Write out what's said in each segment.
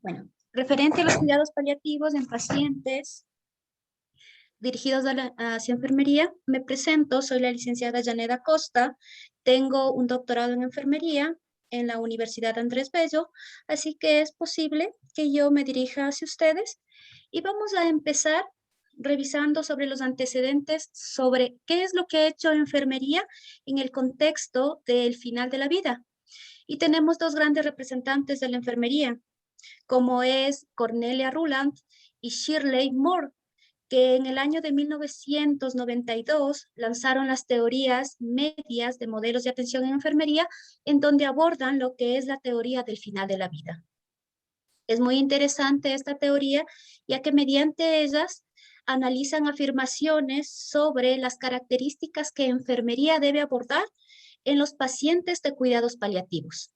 Bueno, referente a los cuidados paliativos en pacientes dirigidos hacia enfermería, me presento, soy la licenciada Yaneda Costa, tengo un doctorado en enfermería en la Universidad Andrés Bello, así que es posible que yo me dirija hacia ustedes y vamos a empezar revisando sobre los antecedentes sobre qué es lo que ha hecho enfermería en el contexto del final de la vida. Y tenemos dos grandes representantes de la enfermería, como es Cornelia Ruland y Shirley Moore, que en el año de 1992 lanzaron las teorías medias de modelos de atención en enfermería, en donde abordan lo que es la teoría del final de la vida. Es muy interesante esta teoría, ya que mediante ellas analizan afirmaciones sobre las características que enfermería debe abordar en los pacientes de cuidados paliativos.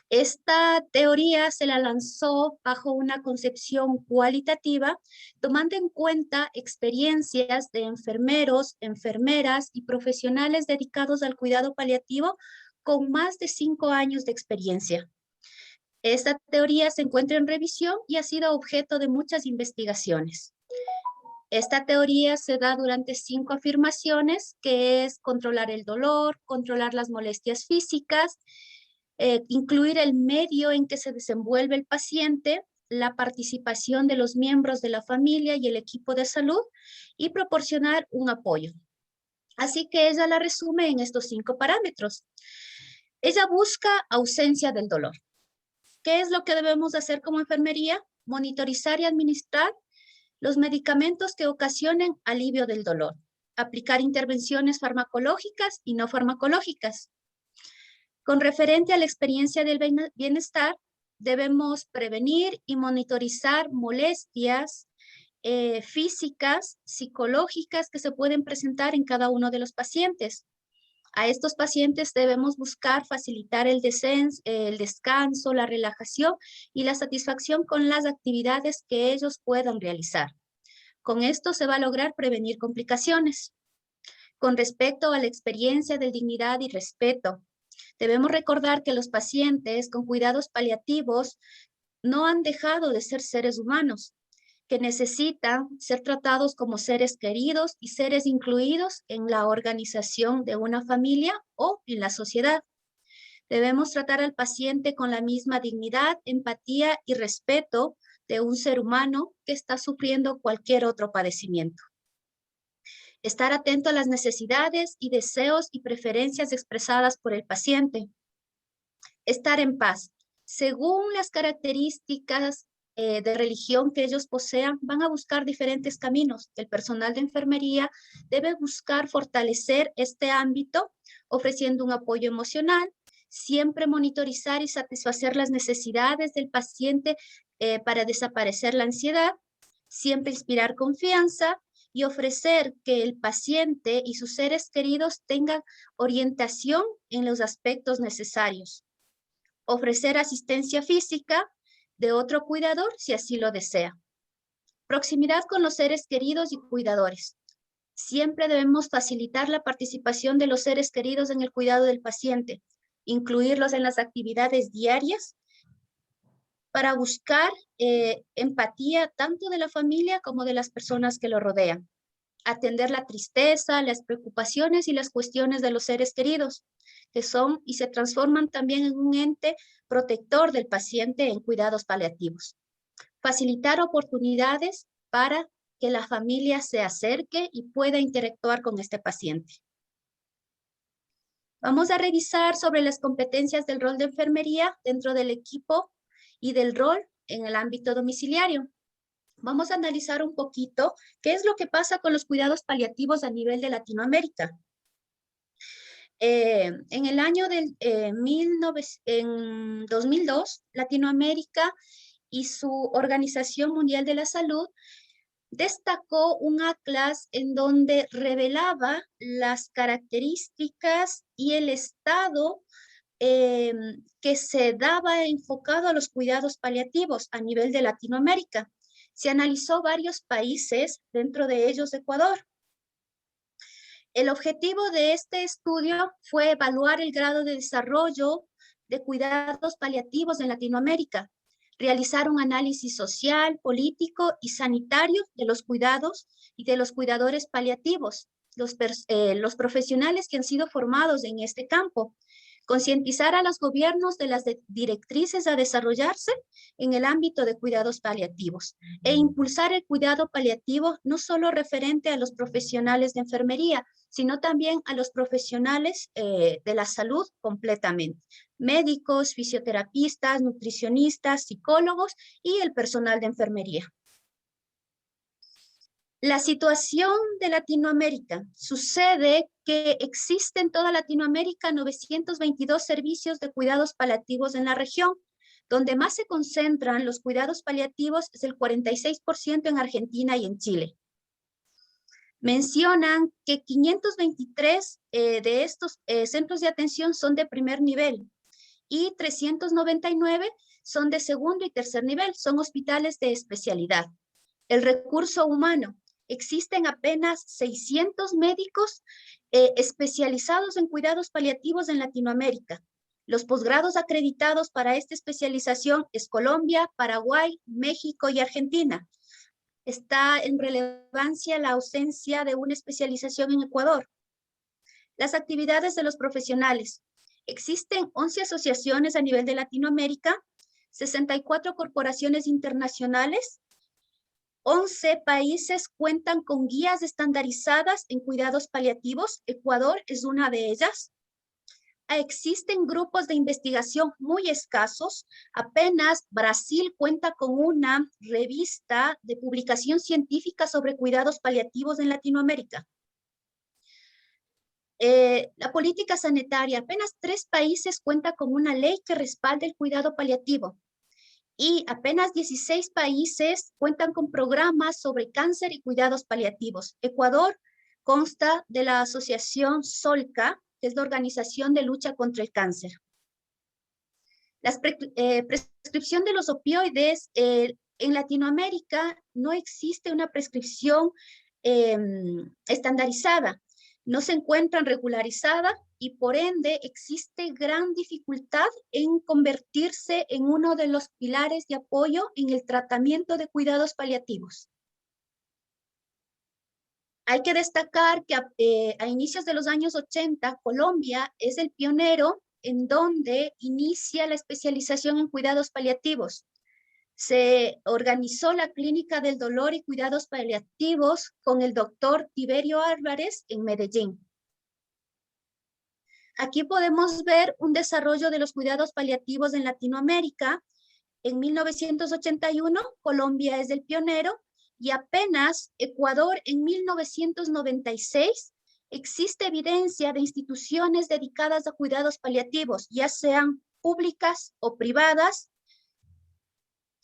Esta teoría se la lanzó bajo una concepción cualitativa, tomando en cuenta experiencias de enfermeros, enfermeras y profesionales dedicados al cuidado paliativo con más de 5 años de experiencia. Esta teoría se encuentra en revisión y ha sido objeto de muchas investigaciones. Esta teoría se da durante 5 afirmaciones, que es controlar el dolor, controlar las molestias físicas, incluir el medio en que se desenvuelve el paciente, la participación de los miembros de la familia y el equipo de salud y proporcionar un apoyo. Así que ella la resume en estos 5 parámetros. Ella busca ausencia del dolor. ¿Qué es lo que debemos hacer como enfermería? Monitorizar y administrar los medicamentos que ocasionen alivio del dolor. Aplicar intervenciones farmacológicas y no farmacológicas. Con referente a la experiencia del bienestar, debemos prevenir y monitorizar molestias físicas, psicológicas que se pueden presentar en cada uno de los pacientes. A estos pacientes debemos buscar facilitar el descanso, la relajación y la satisfacción con las actividades que ellos puedan realizar. Con esto se va a lograr prevenir complicaciones. Con respecto a la experiencia de dignidad y respeto, debemos recordar que los pacientes con cuidados paliativos no han dejado de ser seres humanos, que necesitan ser tratados como seres queridos y seres incluidos en la organización de una familia o en la sociedad. Debemos tratar al paciente con la misma dignidad, empatía y respeto de un ser humano que está sufriendo cualquier otro padecimiento. Estar atento a las necesidades y deseos y preferencias expresadas por el paciente. Estar en paz. Según las características de religión que ellos posean, van a buscar diferentes caminos. El personal de enfermería debe buscar fortalecer este ámbito, ofreciendo un apoyo emocional, siempre monitorizar y satisfacer las necesidades del paciente para desaparecer la ansiedad, siempre inspirar confianza y ofrecer que el paciente y sus seres queridos tengan orientación en los aspectos necesarios. Ofrecer asistencia física de otro cuidador si así lo desea. Proximidad con los seres queridos y cuidadores. Siempre debemos facilitar la participación de los seres queridos en el cuidado del paciente, incluirlos en las actividades diarias para buscar empatía tanto de la familia como de las personas que lo rodean. Atender la tristeza, las preocupaciones y las cuestiones de los seres queridos, que son y se transforman también en un ente protector del paciente en cuidados paliativos. Facilitar oportunidades para que la familia se acerque y pueda interactuar con este paciente. Vamos a revisar sobre las competencias del rol de enfermería dentro del equipo y del rol en el ámbito domiciliario. Vamos a analizar un poquito qué es lo que pasa con los cuidados paliativos a nivel de Latinoamérica. En el año en 2002, Latinoamérica y su Organización Mundial de la Salud destacó un atlas en donde revelaba las características y el estado que se daba enfocado a los cuidados paliativos a nivel de Latinoamérica. Se analizó varios países, dentro de ellos Ecuador. El objetivo de este estudio fue evaluar el grado de desarrollo de cuidados paliativos en Latinoamérica, realizar un análisis social, político y sanitario de los cuidados y de los cuidadores paliativos, los profesionales que han sido formados en este campo, concientizar a los gobiernos de las directrices a desarrollarse en el ámbito de cuidados paliativos e impulsar el cuidado paliativo no solo referente a los profesionales de enfermería, sino también a los profesionales de la salud completamente, médicos, fisioterapistas, nutricionistas, psicólogos y el personal de enfermería. La situación de Latinoamérica. Sucede que existen en toda Latinoamérica 922 servicios de cuidados paliativos en la región. Donde más se concentran los cuidados paliativos es el 46% en Argentina y en Chile. Mencionan que 523 de estos centros de atención son de primer nivel y 399 son de segundo y tercer nivel, son hospitales de especialidad. El recurso humano. Existen apenas 600 médicos especializados en cuidados paliativos en Latinoamérica. Los posgrados acreditados para esta especialización es Colombia, Paraguay, México y Argentina. Está en relevancia la ausencia de una especialización en Ecuador. Las actividades de los profesionales. Existen 11 asociaciones a nivel de Latinoamérica, 64 corporaciones internacionales, 11 países cuentan con guías estandarizadas en cuidados paliativos. Ecuador es una de ellas. Existen grupos de investigación muy escasos. Apenas Brasil cuenta con una revista de publicación científica sobre cuidados paliativos en Latinoamérica. La política sanitaria. Apenas 3 países cuentan con una ley que respalda el cuidado paliativo. Y apenas 16 países cuentan con programas sobre cáncer y cuidados paliativos. Ecuador consta de la asociación SOLCA, que es la Organización de Lucha contra el Cáncer. La prescripción de los opioides en Latinoamérica no existe una prescripción estandarizada. No se encuentran regularizadas y por ende existe gran dificultad en convertirse en uno de los pilares de apoyo en el tratamiento de cuidados paliativos. Hay que destacar que a inicios de los años 80, Colombia es el pionero en donde inicia la especialización en cuidados paliativos. Se organizó la Clínica del Dolor y Cuidados Paliativos con el doctor Tiberio Álvarez en Medellín. Aquí podemos ver un desarrollo de los cuidados paliativos en Latinoamérica. En 1981, Colombia es el pionero y apenas Ecuador en 1996 existe evidencia de instituciones dedicadas a cuidados paliativos, ya sean públicas o privadas,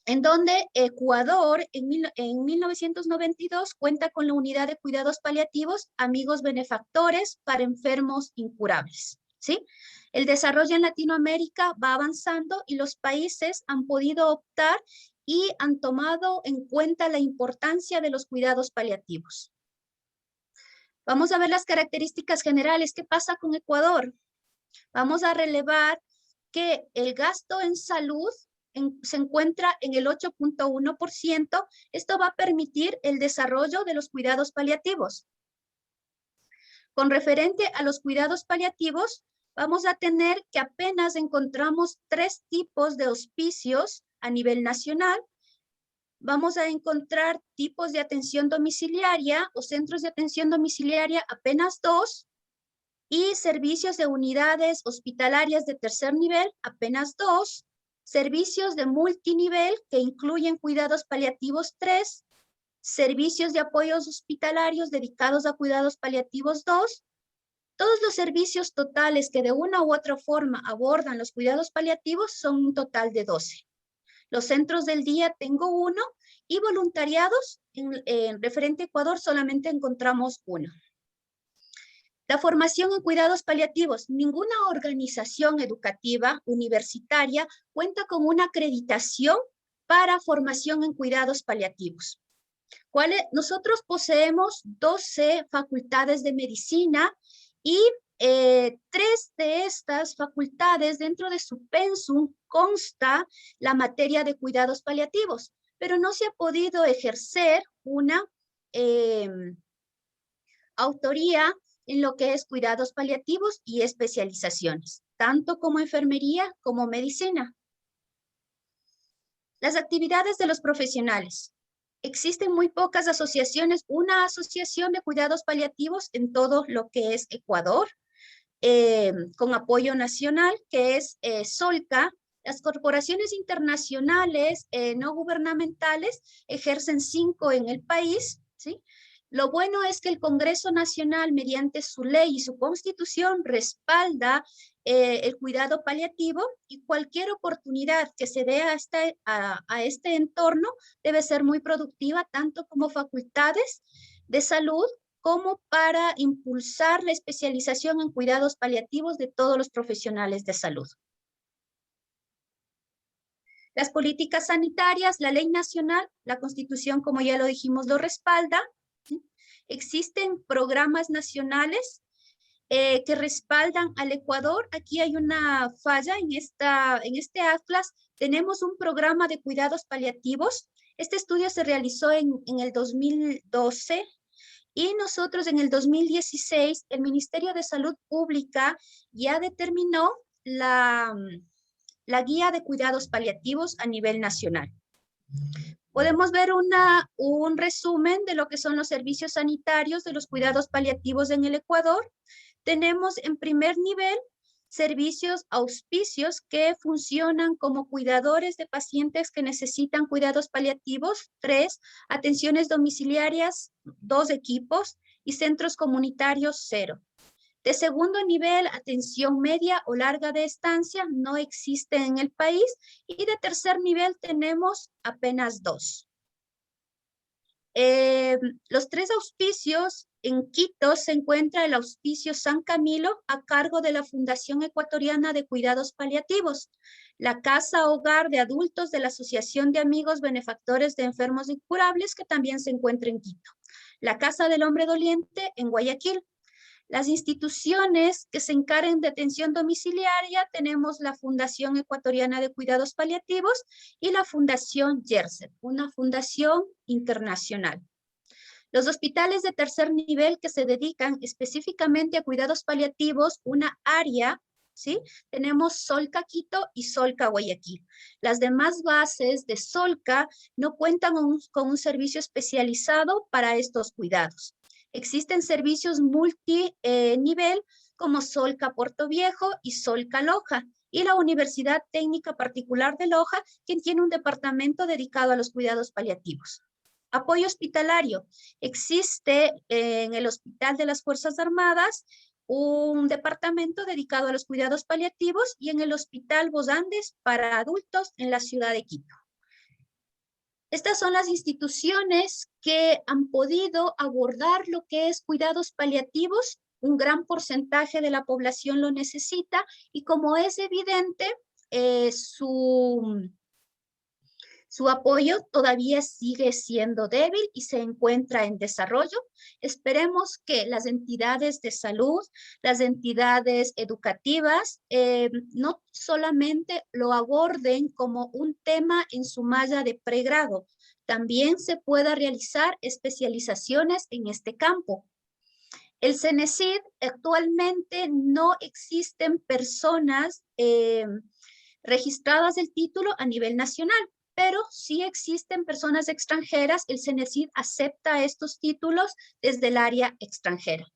en donde Ecuador en 1992 cuenta con la unidad de cuidados paliativos Amigos Benefactores para enfermos incurables. ¿Sí? El desarrollo en Latinoamérica va avanzando y los países han podido optar y han tomado en cuenta la importancia de los cuidados paliativos. Vamos a ver las características generales. ¿Qué pasa con Ecuador? Vamos a relevar que el gasto en salud se encuentra en el 8.1%. Esto va a permitir el desarrollo de los cuidados paliativos. Con referente a los cuidados paliativos, vamos a tener que apenas encontramos 3 tipos de hospicios a nivel nacional. Vamos a encontrar tipos de atención domiciliaria o centros de atención domiciliaria apenas 2 y servicios de unidades hospitalarias de tercer nivel apenas 2, servicios de multinivel que incluyen cuidados paliativos 3, servicios de apoyos hospitalarios dedicados a cuidados paliativos 2, todos los servicios totales que de una u otra forma abordan los cuidados paliativos son un total de 12. Los centros del día tengo 1 y voluntariados en referente a Ecuador solamente encontramos 1. La formación en cuidados paliativos. Ninguna organización educativa universitaria cuenta con una acreditación para formación en cuidados paliativos. Nosotros poseemos 12 facultades de medicina y Tres de estas facultades dentro de su pensum consta la materia de cuidados paliativos, pero no se ha podido ejercer una autoría en lo que es cuidados paliativos y especializaciones, tanto como enfermería como medicina. Las actividades de los profesionales. Existen muy pocas asociaciones, una asociación de cuidados paliativos en todo lo que es Ecuador, con apoyo nacional, que es SOLCA. Las corporaciones internacionales no gubernamentales ejercen 5 en el país, ¿sí? Lo bueno es que el Congreso Nacional, mediante su ley y su constitución, respalda el cuidado paliativo, y cualquier oportunidad que se dé a este entorno debe ser muy productiva, tanto como facultades de salud como para impulsar la especialización en cuidados paliativos de todos los profesionales de salud. Las políticas sanitarias, la ley nacional, la Constitución, como ya lo dijimos, lo respalda, ¿sí? Existen programas nacionales que respaldan al Ecuador. Aquí hay una falla en este atlas. Tenemos un programa de cuidados paliativos. Este estudio se realizó en el 2012. Y nosotros en el 2016, el Ministerio de Salud Pública ya determinó la guía de cuidados paliativos a nivel nacional. Podemos ver un resumen de lo que son los servicios sanitarios de los cuidados paliativos en el Ecuador. Tenemos en primer nivel servicios auspicios que funcionan como cuidadores de pacientes que necesitan cuidados paliativos, 3, atenciones domiciliarias, 2 equipos, y centros comunitarios, 0. De segundo nivel, atención media o larga de estancia, no existe en el país, y de tercer nivel tenemos apenas 2. Los 3 auspicios, en Quito se encuentra el auspicio San Camilo a cargo de la Fundación Ecuatoriana de Cuidados Paliativos, la Casa Hogar de Adultos de la Asociación de Amigos Benefactores de Enfermos Incurables, que también se encuentra en Quito, la Casa del Hombre Doliente en Guayaquil. Las instituciones que se encarguen de atención domiciliaria, tenemos la Fundación Ecuatoriana de Cuidados Paliativos y la Fundación Yerset, una fundación internacional. Los hospitales de tercer nivel que se dedican específicamente a cuidados paliativos, una área, ¿sí? Tenemos Solca Quito y Solca Guayaquil. Las demás bases de Solca no cuentan con un servicio especializado para estos cuidados. Existen servicios multinivel como Solca Puerto Viejo y Solca Loja, y la Universidad Técnica Particular de Loja, quien tiene un departamento dedicado a los cuidados paliativos. Apoyo hospitalario. Existe en el Hospital de las Fuerzas Armadas un departamento dedicado a los cuidados paliativos, y en el Hospital Vos Andes para adultos en la ciudad de Quito. Estas son las instituciones que han podido abordar lo que es cuidados paliativos. Un gran porcentaje de la población lo necesita, y como es evidente, su apoyo todavía sigue siendo débil y se encuentra en desarrollo. Esperemos que las entidades de salud, las entidades educativas, no solamente lo aborden como un tema en su malla de pregrado, también se pueda realizar especializaciones en este campo. El CENESID, actualmente no existen personas registradas del título a nivel nacional, pero sí existen personas extranjeras. El CENESID acepta estos títulos desde el área extranjera.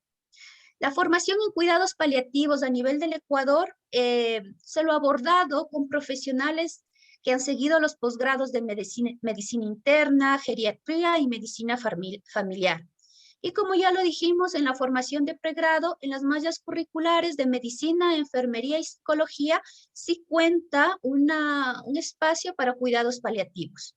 La formación en cuidados paliativos a nivel del Ecuador se lo ha abordado con profesionales que han seguido los posgrados de medicina interna, geriatría y medicina familiar. Y como ya lo dijimos, en la formación de pregrado, en las mallas curriculares de medicina, enfermería y psicología, sí cuenta un espacio para cuidados paliativos.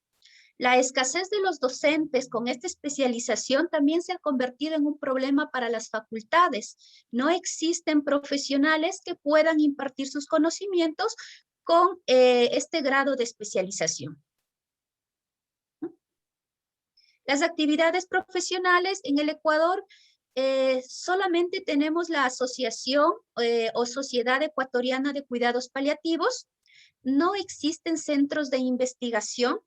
La escasez de los docentes con esta especialización también se ha convertido en un problema para las facultades. No existen profesionales que puedan impartir sus conocimientos con este grado de especialización. Las actividades profesionales en el Ecuador solamente tenemos la Asociación o Sociedad Ecuatoriana de Cuidados Paliativos. No existen centros de investigación.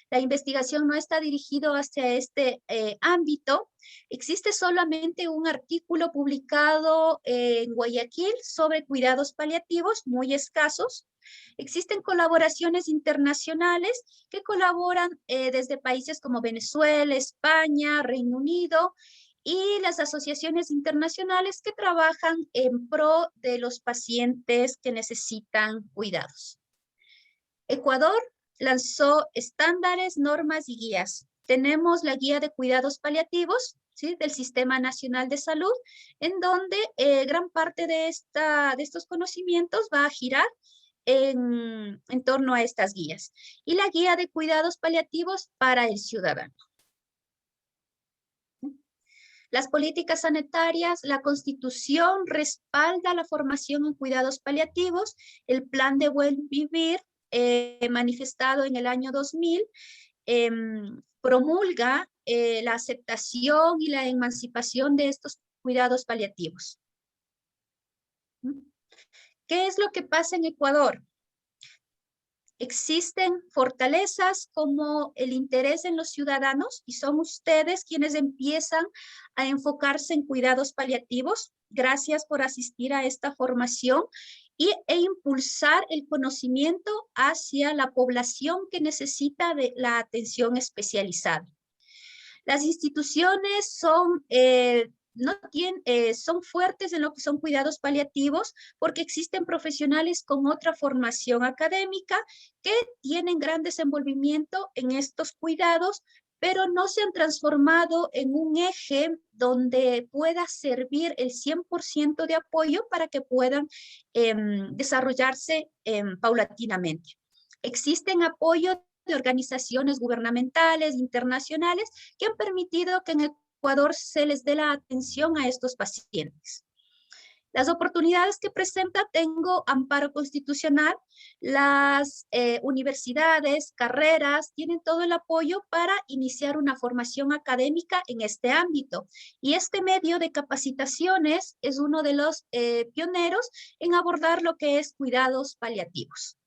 La investigación no está dirigida hacia este ámbito. Existe solamente un artículo publicado en Guayaquil sobre cuidados paliativos, muy escasos. Existen colaboraciones internacionales que colaboran desde países como Venezuela, España, Reino Unido, y las asociaciones internacionales que trabajan en pro de los pacientes que necesitan cuidados. Ecuador lanzó estándares, normas y guías. Tenemos la guía de cuidados paliativos, ¿sí?, del Sistema Nacional de Salud, en donde gran parte de estos conocimientos va a girar en torno a estas guías. Y la guía de cuidados paliativos para el ciudadano. Las políticas sanitarias, la Constitución respalda la formación en cuidados paliativos, el Plan de Buen Vivir, manifestado en el año 2000, promulga la aceptación y la emancipación de estos cuidados paliativos. ¿Qué es lo que pasa en Ecuador? Existen fortalezas como el interés en los ciudadanos y son ustedes quienes empiezan a enfocarse en cuidados paliativos. Gracias por asistir a esta formación e impulsar el conocimiento hacia la población que necesita de la atención especializada. Las instituciones son son fuertes en lo que son cuidados paliativos porque existen profesionales con otra formación académica que tienen gran desenvolvimiento en estos cuidados, pero no se han transformado en un eje donde pueda servir el 100% de apoyo para que puedan desarrollarse paulatinamente. Existen apoyos de organizaciones gubernamentales, internacionales, que han permitido que en Ecuador se les dé la atención a estos pacientes. Las oportunidades que presenta, tengo amparo constitucional, las universidades, carreras, tienen todo el apoyo para iniciar una formación académica en este ámbito. Y este medio de capacitaciones es uno de los pioneros en abordar lo que es cuidados paliativos.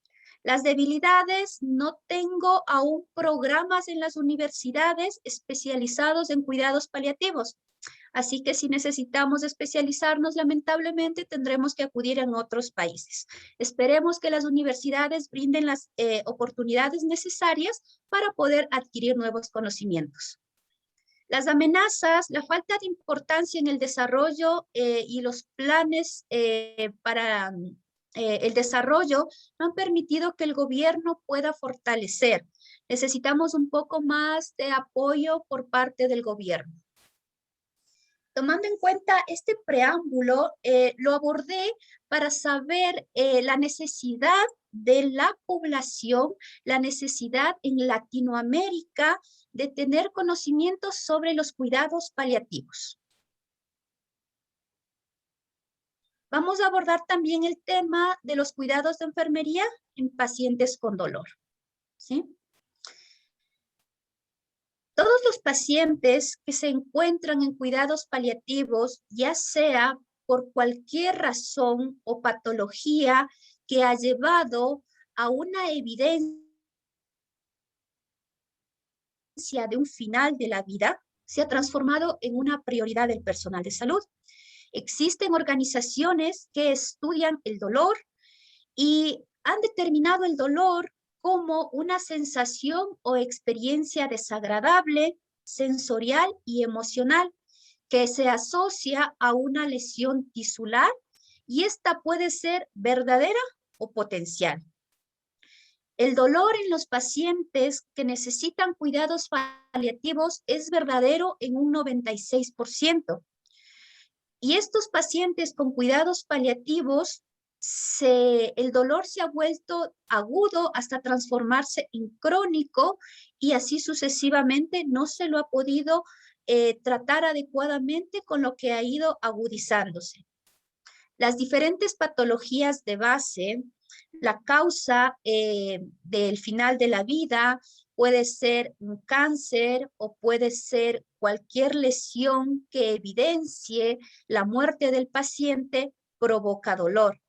Las debilidades, no tengo aún programas en las universidades especializados en cuidados paliativos. Así que si necesitamos especializarnos, lamentablemente tendremos que acudir a otros países. Esperemos que las universidades brinden las oportunidades necesarias para poder adquirir nuevos conocimientos. Las amenazas, la falta de importancia en el desarrollo y los planes para el desarrollo no han permitido que el gobierno pueda fortalecer. Necesitamos un poco más de apoyo por parte del gobierno. Tomando en cuenta este preámbulo, lo abordé para saber la necesidad de la población, la necesidad en Latinoamérica de tener conocimientos sobre los cuidados paliativos. Vamos a abordar también el tema de los cuidados de enfermería en pacientes con dolor, ¿sí? Todos los pacientes que se encuentran en cuidados paliativos, ya sea por cualquier razón o patología que ha llevado a una evidencia de un final de la vida, se ha transformado en una prioridad del personal de salud. Existen organizaciones que estudian el dolor y han determinado el dolor como una sensación o experiencia desagradable, sensorial y emocional que se asocia a una lesión tisular y esta puede ser verdadera o potencial. El dolor en los pacientes que necesitan cuidados paliativos es verdadero en un 96%. Y estos pacientes con cuidados paliativos, el dolor se ha vuelto agudo hasta transformarse en crónico y así sucesivamente no se lo ha podido tratar adecuadamente, con lo que ha ido agudizándose. Las diferentes patologías de base, la causa del final de la vida puede ser un cáncer o puede ser cualquier lesión que evidencie la muerte del paciente provoca dolor.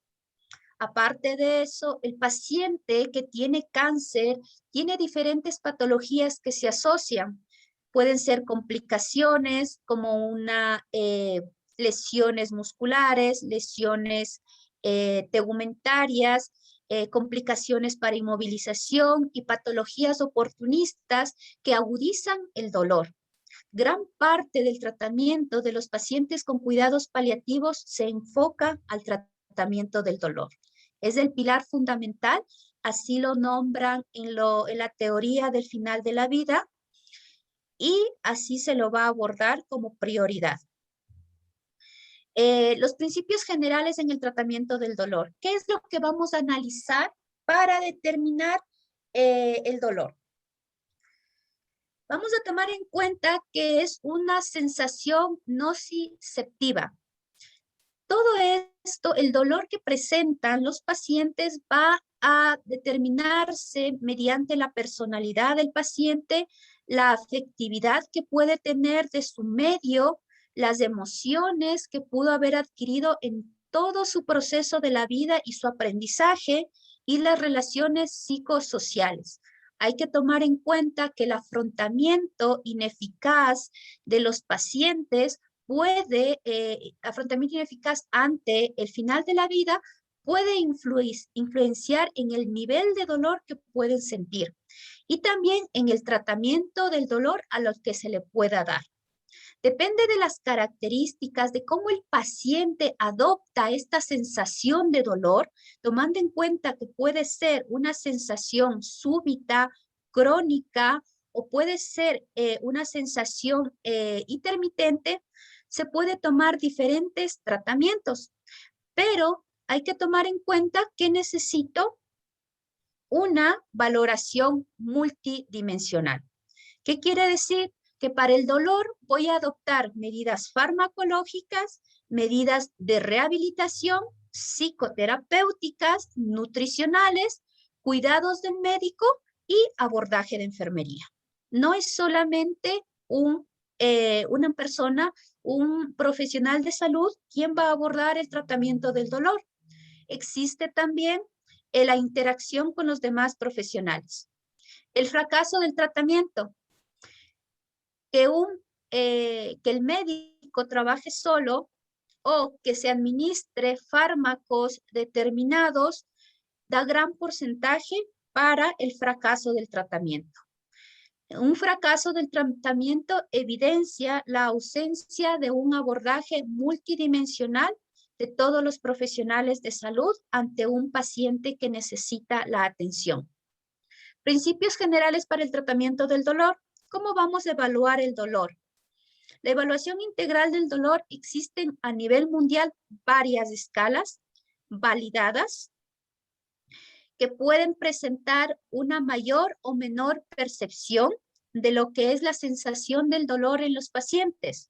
Aparte de eso, el paciente que tiene cáncer tiene diferentes patologías que se asocian. Pueden ser complicaciones como lesiones musculares, lesiones tegumentarias, complicaciones para inmovilización y patologías oportunistas que agudizan el dolor. Gran parte del tratamiento de los pacientes con cuidados paliativos se enfoca al tratamiento del dolor. Es el pilar fundamental, así lo nombran en la teoría del final de la vida y así se lo va a abordar como prioridad. Los principios generales en el tratamiento del dolor. ¿Qué es lo que vamos a analizar para determinar el dolor? Vamos a tomar en cuenta que es una sensación nociceptiva. Todo esto, el dolor que presentan los pacientes va a determinarse mediante la personalidad del paciente, la afectividad que puede tener de su medio, las emociones que pudo haber adquirido en todo su proceso de la vida y su aprendizaje y las relaciones psicosociales. Hay que tomar en cuenta que el afrontamiento ineficaz de los pacientes afrontamiento ineficaz ante el final de la vida puede influenciar en el nivel de dolor que pueden sentir y también en el tratamiento del dolor a los que se le pueda dar. Depende de las características de cómo el paciente adopta esta sensación de dolor, tomando en cuenta que puede ser una sensación súbita, crónica, o puede ser una sensación intermitente, se puede tomar diferentes tratamientos, pero hay que tomar en cuenta que necesito una valoración multidimensional. ¿Qué quiere decir? Que para el dolor voy a adoptar medidas farmacológicas, medidas de rehabilitación, psicoterapéuticas, nutricionales, cuidados del médico y abordaje de enfermería. No es solamente una persona, un profesional de salud quien va a abordar el tratamiento del dolor. Existe también la interacción con los demás profesionales. El fracaso del tratamiento. Que el médico trabaje solo o que se administre fármacos determinados da gran porcentaje para el fracaso del tratamiento. Un fracaso del tratamiento evidencia la ausencia de un abordaje multidimensional de todos los profesionales de salud ante un paciente que necesita la atención. Principios generales para el tratamiento del dolor. ¿Cómo vamos a evaluar el dolor? La evaluación integral del dolor existen a nivel mundial varias escalas validadas que pueden presentar una mayor o menor percepción de lo que es la sensación del dolor en los pacientes.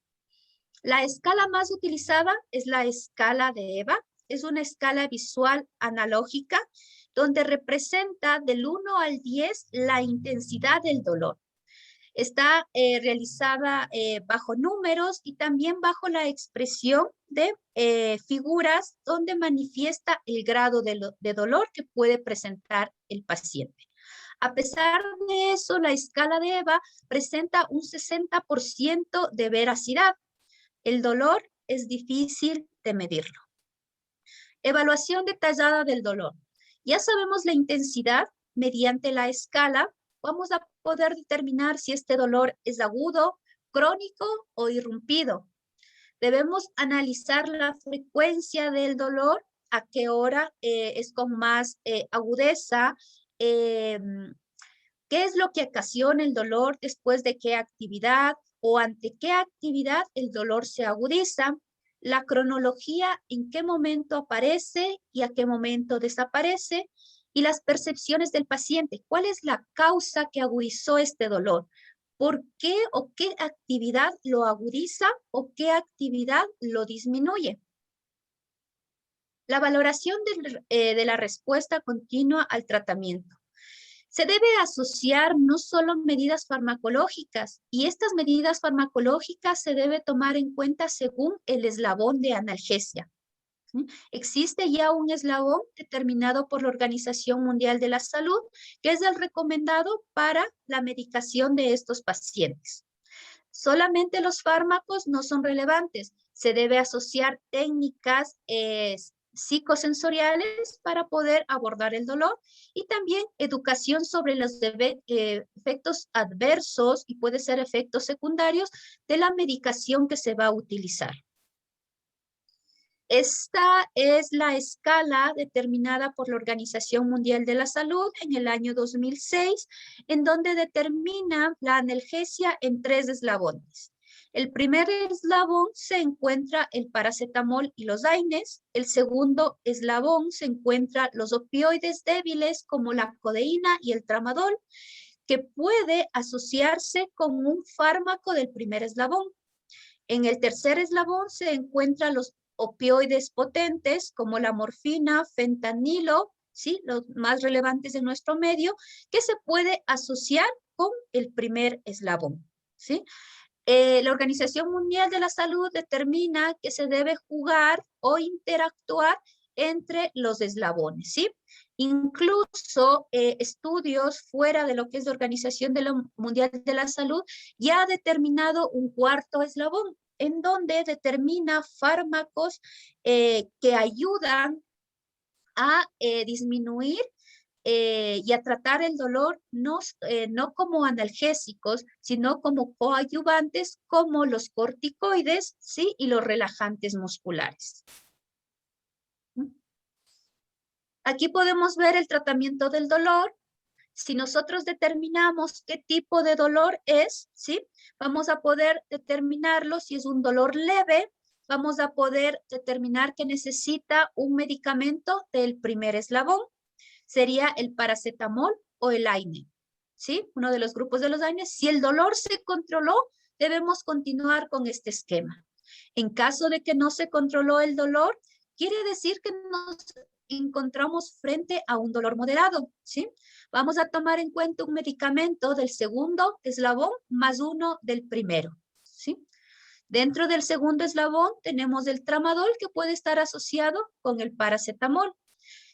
La escala más utilizada es la escala de EVA. Es una escala visual analógica donde representa del 1 al 10 la intensidad del dolor. Está realizada bajo números y también bajo la expresión de figuras donde manifiesta el grado de dolor que puede presentar el paciente. A pesar de eso, la escala de EVA presenta un 60% de veracidad. El dolor es difícil de medirlo. Evaluación detallada del dolor. Ya sabemos la intensidad mediante la escala. Vamos a poder determinar si este dolor es agudo, crónico o irrumpido. Debemos analizar la frecuencia del dolor, a qué hora es con más agudeza, qué es lo que ocasiona el dolor, después de qué actividad o ante qué actividad el dolor se agudiza, la cronología, en qué momento aparece y a qué momento desaparece, y las percepciones del paciente. ¿Cuál es la causa que agudizó este dolor? ¿Por qué o qué actividad lo agudiza o qué actividad lo disminuye? La valoración de la respuesta continua al tratamiento. Se debe asociar no solo medidas farmacológicas, y estas medidas farmacológicas se debe tomar en cuenta según el eslabón de analgesia. ¿Sí? Existe ya un eslabón determinado por la Organización Mundial de la Salud, que es el recomendado para la medicación de estos pacientes. Solamente los fármacos no son relevantes. Se debe asociar técnicas psicosensoriales para poder abordar el dolor y también educación sobre los efectos adversos y puede ser efectos secundarios de la medicación que se va a utilizar. Esta es la escala determinada por la Organización Mundial de la Salud en el año 2006, en donde determina la analgesia en 3 eslabones. El primer eslabón se encuentra el paracetamol y los AINES. El segundo eslabón se encuentra los opioides débiles como la codeína y el tramadol, que puede asociarse con un fármaco del primer eslabón. En el tercer eslabón se encuentran los opioides potentes como la morfina, fentanilo, ¿sí? Los más relevantes de nuestro medio, que se puede asociar con el primer eslabón, ¿sí? La Organización Mundial de la Salud determina que se debe jugar o interactuar entre los eslabones, ¿sí? Incluso estudios fuera de lo que es la Organización Mundial de la Salud ya ha determinado un cuarto eslabón, en donde determina fármacos que ayudan a disminuir y a tratar el dolor no como analgésicos, sino como coadyuvantes, como los corticoides, ¿sí? Y los relajantes musculares. Aquí podemos ver el tratamiento del dolor. Si nosotros determinamos qué tipo de dolor es, ¿sí? Vamos a poder determinarlo si es un dolor leve, vamos a poder determinar que necesita un medicamento del primer eslabón. Sería el paracetamol o el AINE, ¿sí? Uno de los grupos de los AINE. Si el dolor se controló, debemos continuar con este esquema. En caso de que no se controló el dolor, quiere decir que nos encontramos frente a un dolor moderado, ¿sí? Vamos a tomar en cuenta un medicamento del segundo eslabón más uno del primero, ¿sí? Dentro del segundo eslabón tenemos el tramadol que puede estar asociado con el paracetamol.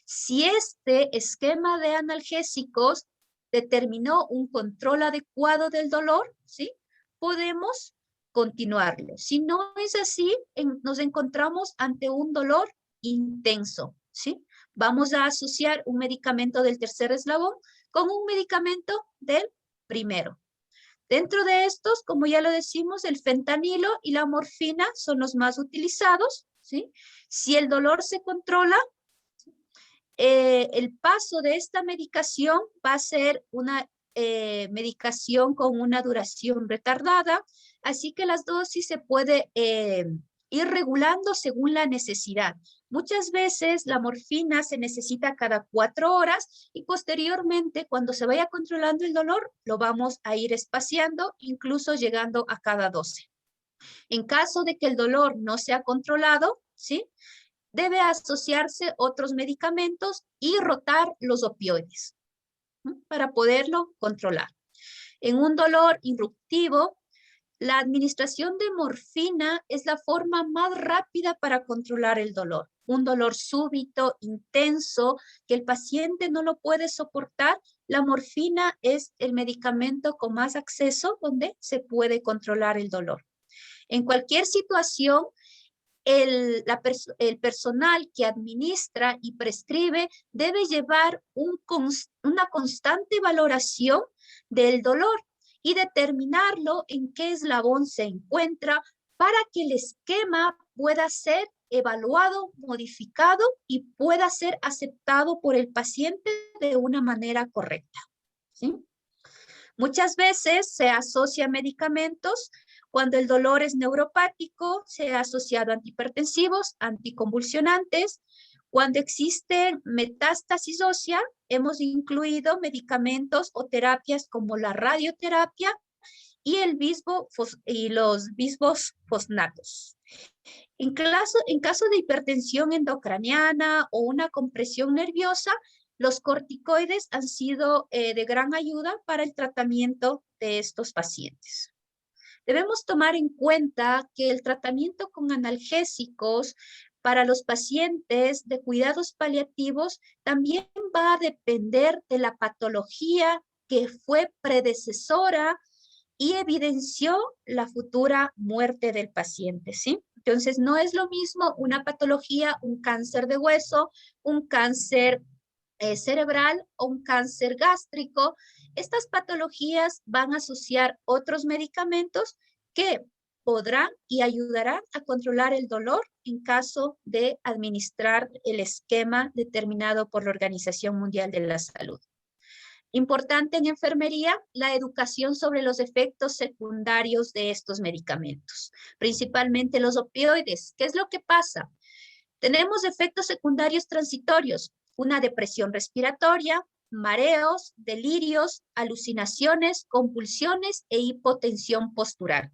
Si este esquema de analgésicos determinó un control adecuado del dolor, ¿sí? Podemos continuarlo. Si no es así, nos encontramos ante un dolor intenso, ¿sí? Vamos a asociar un medicamento del tercer eslabón con un medicamento del primero. Dentro de estos, como ya lo decimos, el fentanilo y la morfina son los más utilizados, ¿sí? Si el dolor se controla, el paso de esta medicación va a ser una medicación con una duración retardada, así que las dosis se puede ir regulando según la necesidad. Muchas veces la morfina se necesita cada 4 horas y posteriormente, cuando se vaya controlando el dolor, lo vamos a ir espaciando, incluso llegando a cada 12. En caso de que el dolor no sea controlado, ¿sí? Debe asociarse otros medicamentos y rotar los opioides, ¿no? Para poderlo controlar. En un dolor irruptivo, la administración de morfina es la forma más rápida para controlar el dolor. Un dolor súbito, intenso, que el paciente no lo puede soportar, la morfina es el medicamento con más acceso donde se puede controlar el dolor. En cualquier situación, el personal que administra y prescribe debe llevar una constante valoración del dolor y determinarlo en qué eslabón se encuentra para que el esquema pueda ser evaluado, modificado y pueda ser aceptado por el paciente de una manera correcta, ¿sí? Muchas veces se asocia medicamentos cuando el dolor es neuropático, se ha asociado a antihipertensivos, anticonvulsionantes. Cuando existe metástasis ósea, hemos incluido medicamentos o terapias como la radioterapia y los bisfosfonatos. En caso de hipertensión endocraniana o una compresión nerviosa, Los corticoides han sido de gran ayuda para el tratamiento de estos pacientes. Debemos tomar en cuenta que el tratamiento con analgésicos para los pacientes de cuidados paliativos también va a depender de la patología que fue predecesora y evidenció la futura muerte del paciente, ¿sí? Entonces, no es lo mismo una patología, un cáncer de hueso, un cáncer cerebral o un cáncer gástrico. Estas patologías van a asociar otros medicamentos que podrán y ayudarán a controlar el dolor en caso de administrar el esquema determinado por la Organización Mundial de la Salud. Importante en enfermería, la educación sobre los efectos secundarios de estos medicamentos, principalmente los opioides. ¿Qué es lo que pasa? Tenemos efectos secundarios transitorios, una depresión respiratoria, mareos, delirios, alucinaciones, compulsiones e hipotensión postural.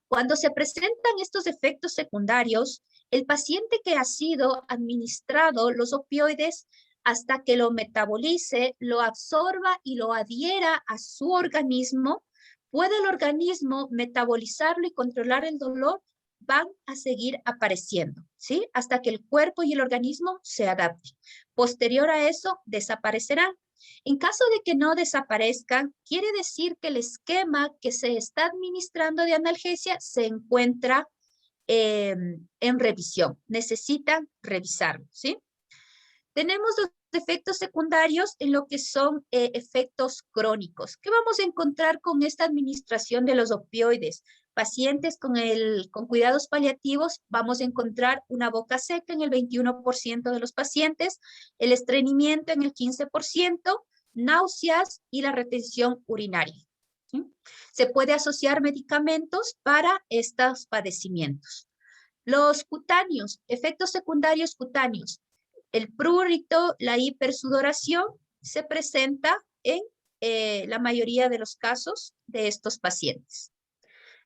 Cuando se presentan estos efectos secundarios, el paciente que ha sido administrado los opioides hasta que lo metabolice, lo absorba y lo adhiera a su organismo, puede el organismo metabolizarlo y controlar el dolor, van a seguir apareciendo, ¿sí? Hasta que el cuerpo y el organismo se adapten. Posterior a eso, desaparecerán. En caso de que no desaparezcan, quiere decir que el esquema que se está administrando de analgesia se encuentra en revisión. Necesitan revisarlo, ¿sí? Tenemos los efectos secundarios en lo que son efectos crónicos. ¿Qué vamos a encontrar con esta administración de los opioides? Pacientes con cuidados paliativos, vamos a encontrar una boca seca en el 21% de los pacientes, el estreñimiento en el 15%, náuseas y la retención urinaria. ¿Sí? Se puede asociar medicamentos para estos padecimientos. Los cutáneos, efectos secundarios cutáneos. El prurito, la hipersudoración se presenta en la mayoría de los casos de estos pacientes.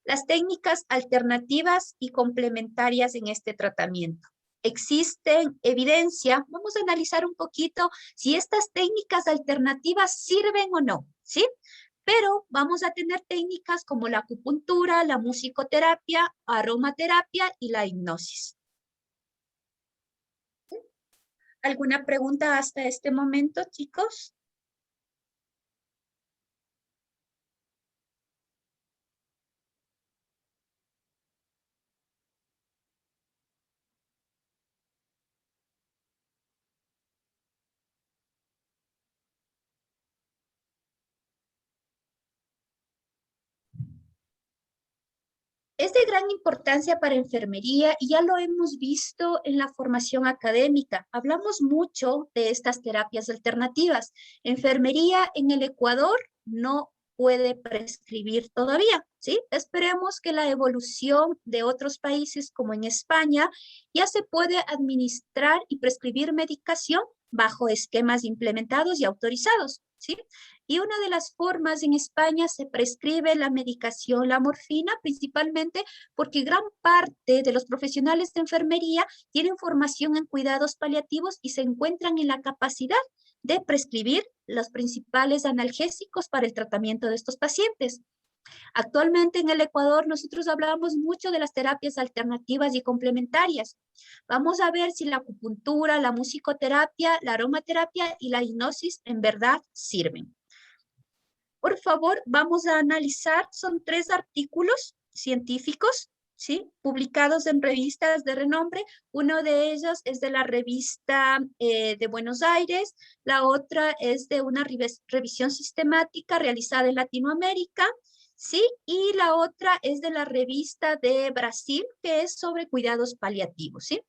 Las técnicas alternativas y complementarias en este tratamiento. Existen evidencia, vamos a analizar un poquito si estas técnicas alternativas sirven o no, ¿sí? Pero vamos a tener técnicas como la acupuntura, la musicoterapia, aromaterapia y la hipnosis. ¿Alguna pregunta hasta este momento, chicos? Es de gran importancia para enfermería y ya lo hemos visto en la formación académica. Hablamos mucho de estas terapias alternativas. Enfermería en el Ecuador no puede prescribir todavía, ¿sí? Esperemos que la evolución de otros países como en España ya se puede administrar y prescribir medicación bajo esquemas implementados y autorizados, ¿sí? Y una de las formas en España se prescribe la medicación, la morfina, principalmente porque gran parte de los profesionales de enfermería tienen formación en cuidados paliativos y se encuentran en la capacidad de prescribir los principales analgésicos para el tratamiento de estos pacientes. Actualmente en el Ecuador nosotros hablamos mucho de las terapias alternativas y complementarias. Vamos a ver si la acupuntura, la musicoterapia, la aromaterapia y la hipnosis en verdad sirven. Por favor, vamos a analizar, son 3 artículos científicos, ¿sí? Publicados en revistas de renombre. Uno de ellos es de la revista de Buenos Aires, la otra es de una revisión sistemática realizada en Latinoamérica, ¿sí? Y la otra es de la revista de Brasil, que es sobre cuidados paliativos, ¿sí?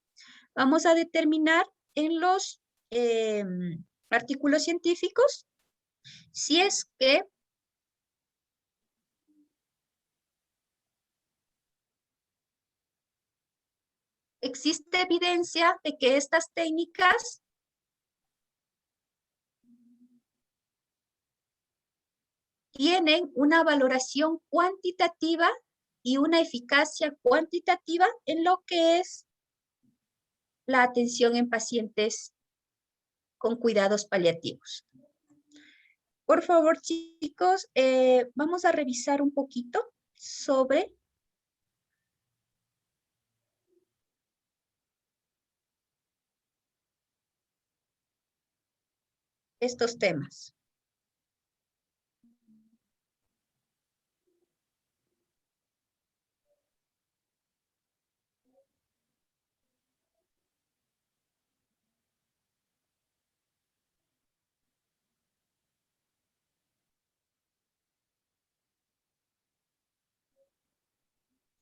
Vamos a determinar en los artículos científicos si es que existe evidencia de que estas técnicas tienen una valoración cuantitativa y una eficacia cuantitativa en lo que es la atención en pacientes con cuidados paliativos. Por favor, chicos, vamos a revisar un poquito sobre estos temas.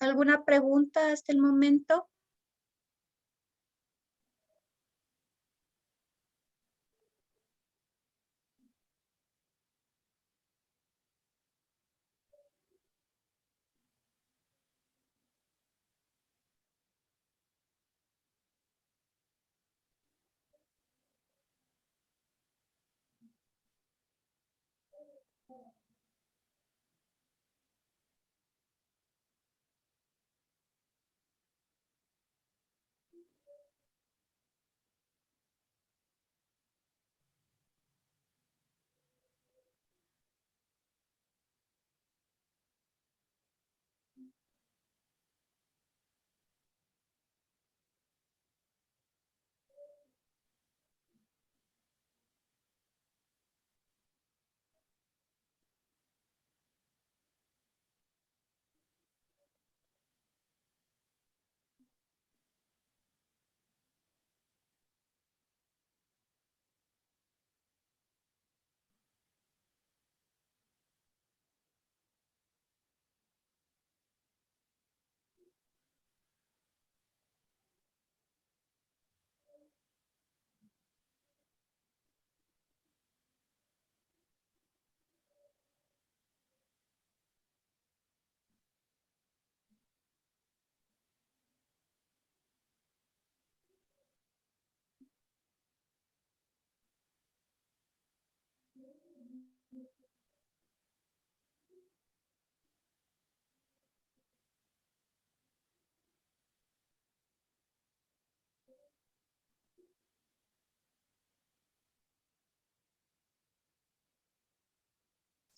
¿Alguna pregunta hasta el momento?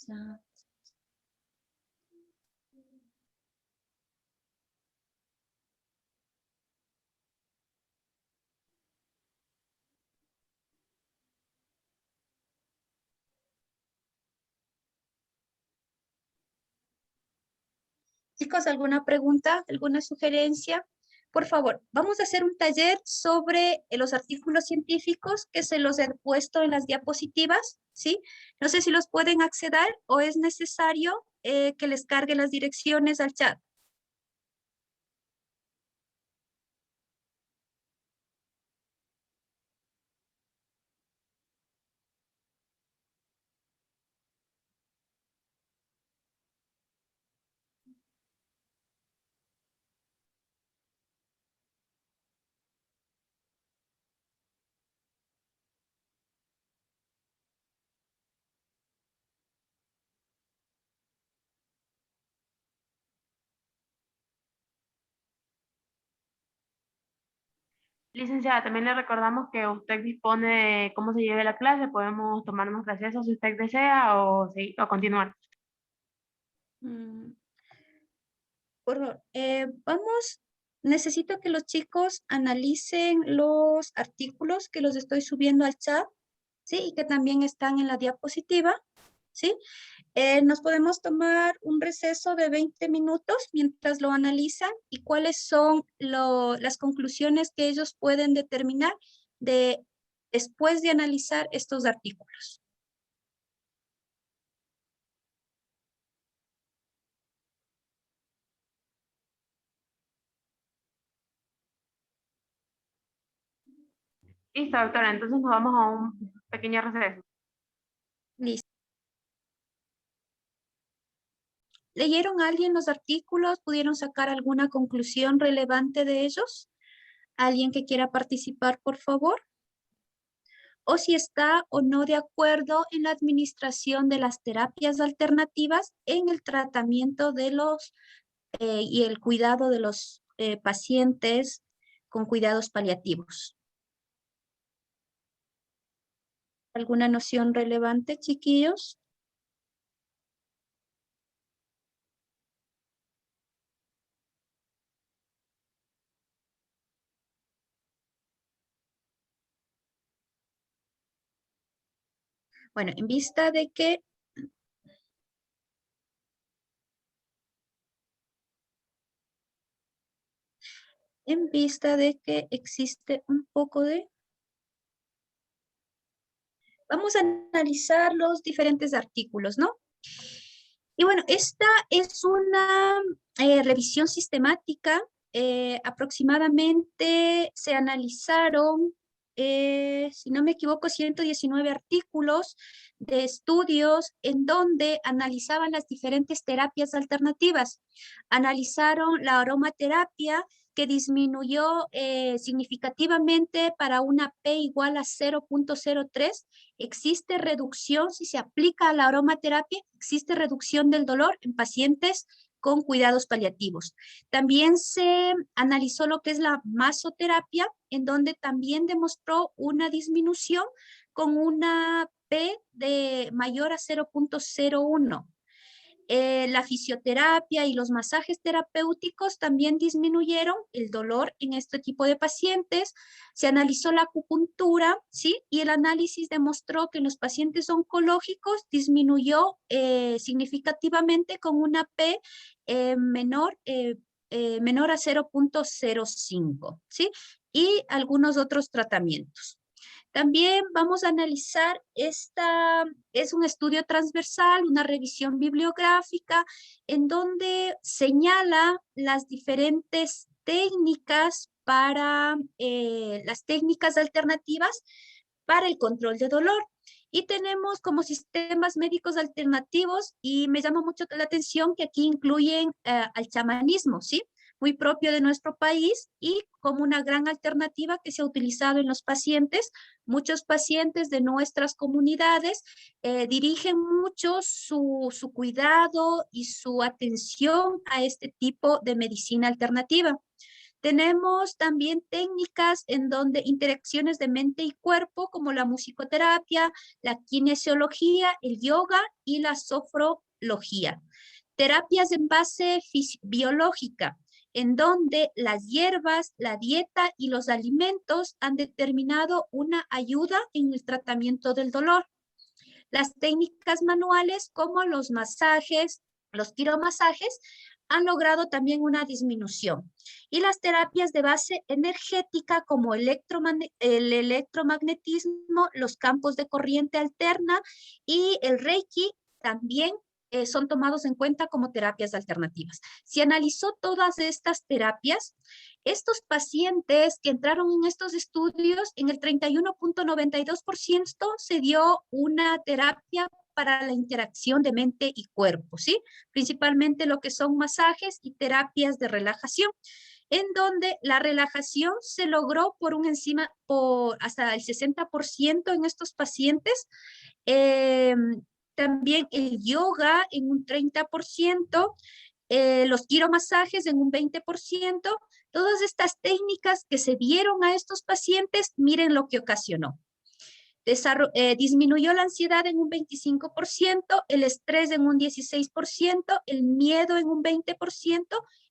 Ya. Chicos, ¿alguna pregunta, alguna sugerencia? Por favor, vamos a hacer un taller sobre los artículos científicos que se los he puesto en las diapositivas, ¿sí? No sé si los pueden acceder o es necesario que les cargue las direcciones al chat. Licenciada, también le recordamos que usted dispone de cómo se lleve la clase. Podemos tomarnos receso si usted desea o continuar. Mm, Por favor, necesito que los chicos analicen los artículos que los estoy subiendo al chat, ¿sí? Y que también están en la diapositiva, ¿sí? Nos podemos tomar un receso de 20 minutos mientras lo analizan y cuáles son las conclusiones que ellos pueden determinar después de analizar estos artículos. Listo, doctora, entonces nos vamos a un pequeño receso. Listo. ¿Leyeron alguien los artículos? ¿Pudieron sacar alguna conclusión relevante de ellos? ¿Alguien que quiera participar, por favor? O si está o no de acuerdo en la administración de las terapias alternativas en el tratamiento de y el cuidado de los pacientes con cuidados paliativos. ¿Alguna noción relevante, chiquillos? Bueno, en vista de que existe un poco de... Vamos a analizar los diferentes artículos, ¿no? Y bueno, esta es una revisión sistemática. Aproximadamente se analizaron, si no me equivoco, 119 artículos de estudios en donde analizaban las diferentes terapias alternativas. Analizaron la aromaterapia, que disminuyó significativamente para una P igual a 0.03. Existe reducción, si se aplica la aromaterapia, existe reducción del dolor en pacientes con cuidados paliativos. También se analizó lo que es la masoterapia, en donde también demostró una disminución con una P de mayor a 0.01. La fisioterapia y los masajes terapéuticos también disminuyeron el dolor en este tipo de pacientes. Se analizó la acupuntura, ¿sí? Y el análisis demostró que en los pacientes oncológicos disminuyó significativamente con una P menor a 0.05, ¿sí? Y algunos otros tratamientos. También vamos a analizar es un estudio transversal, una revisión bibliográfica, en donde señala las diferentes técnicas para las técnicas alternativas para el control de dolor. Y tenemos como sistemas médicos alternativos, y me llama mucho la atención que aquí incluyen al chamanismo, ¿sí? Muy propio de nuestro país y como una gran alternativa que se ha utilizado en los pacientes. Muchos pacientes de nuestras comunidades dirigen mucho su cuidado y su atención a este tipo de medicina alternativa. Tenemos también técnicas en donde interacciones de mente y cuerpo, como la musicoterapia, la kinesiología, el yoga y la sofrología. Terapias en base biológica, en donde las hierbas, la dieta y los alimentos han determinado una ayuda en el tratamiento del dolor. Las técnicas manuales como los masajes, los quiromasajes, han logrado también una disminución. Y las terapias de base energética como el electromagnetismo, los campos de corriente alterna y el Reiki también son tomados en cuenta como terapias alternativas. Se analizó todas estas terapias. Estos pacientes que entraron en estos estudios, en el 31.92% se dio una terapia para la interacción de mente y cuerpo, ¿sí? Principalmente lo que son masajes y terapias de relajación, en donde la relajación se logró por hasta el 60% en estos pacientes. Eh, También el yoga en un 30%, los quiromasajes en un 20%. Todas estas técnicas que se dieron a estos pacientes, miren lo que ocasionó. Disminuyó la ansiedad en un 25%, el estrés en un 16%, el miedo en un 20%,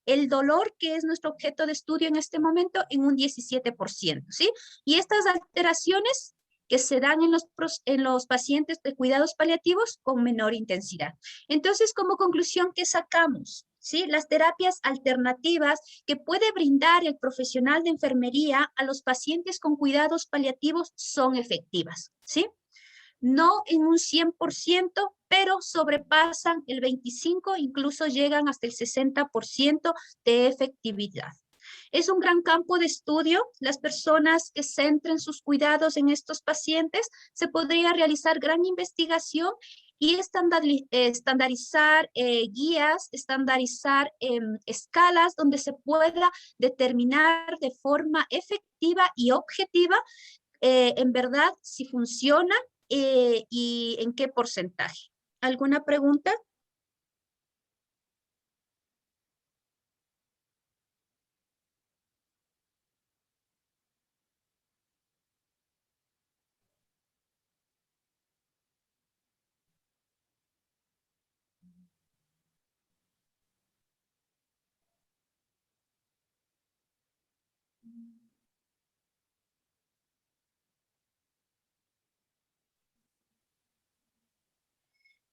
el dolor, que es nuestro objeto de estudio en este momento, en un 17%, ¿sí? Y estas alteraciones que se dan en los pacientes de cuidados paliativos con menor intensidad. Entonces, como conclusión, ¿qué sacamos? ¿Sí? Las terapias alternativas que puede brindar el profesional de enfermería a los pacientes con cuidados paliativos son efectivas, ¿sí? No en un 100%, pero sobrepasan el 25%, incluso llegan hasta el 60% de efectividad. Es un gran campo de estudio. Las personas que centren sus cuidados en estos pacientes, se podría realizar gran investigación y estandarizar guías, estandarizar escalas donde se pueda determinar de forma efectiva y objetiva en verdad si funciona y en qué porcentaje. ¿Alguna pregunta?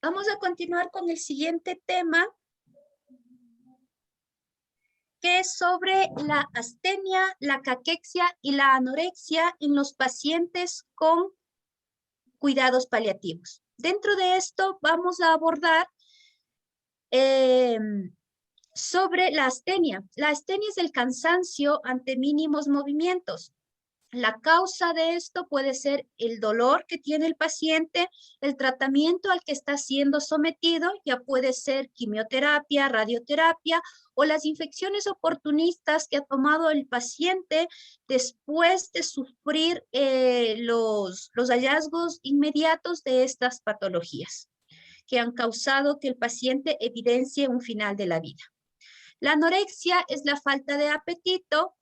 Vamos a continuar con el siguiente tema, que es sobre la astenia, la caquexia y la anorexia en los pacientes con cuidados paliativos. Dentro de esto vamos a abordar sobre la astenia. La astenia es el cansancio ante mínimos movimientos. La causa de esto puede ser el dolor que tiene el paciente, el tratamiento al que está siendo sometido, ya puede ser quimioterapia, radioterapia o las infecciones oportunistas que ha tomado el paciente después de sufrir los hallazgos inmediatos de estas patologías que han causado que el paciente evidencie un final de la vida. La anorexia es la falta de apetito.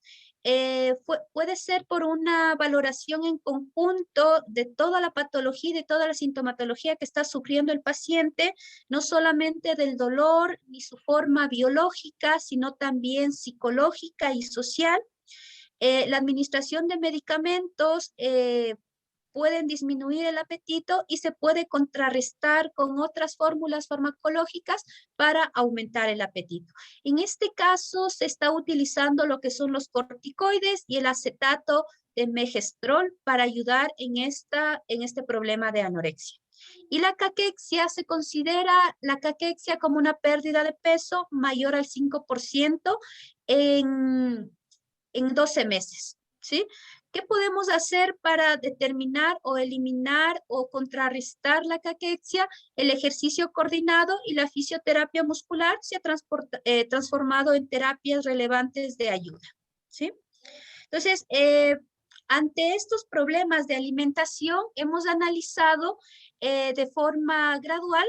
Puede ser por una valoración en conjunto de toda la patología y de toda la sintomatología que está sufriendo el paciente, no solamente del dolor ni su forma biológica, sino también psicológica y social. La administración de medicamentos pueden disminuir el apetito y se puede contrarrestar con otras fórmulas farmacológicas para aumentar el apetito. En este caso se está utilizando lo que son los corticoides y el acetato de megestrol para ayudar en este problema de anorexia. Y la caquexia, se considera la caquexia como una pérdida de peso mayor al 5% en 12 meses, ¿sí? ¿Qué podemos hacer para determinar o eliminar o contrarrestar la caquexia? El ejercicio coordinado y la fisioterapia muscular se ha transformado en terapias relevantes de ayuda, ¿sí? Entonces, ante estos problemas de alimentación, hemos analizado de forma gradual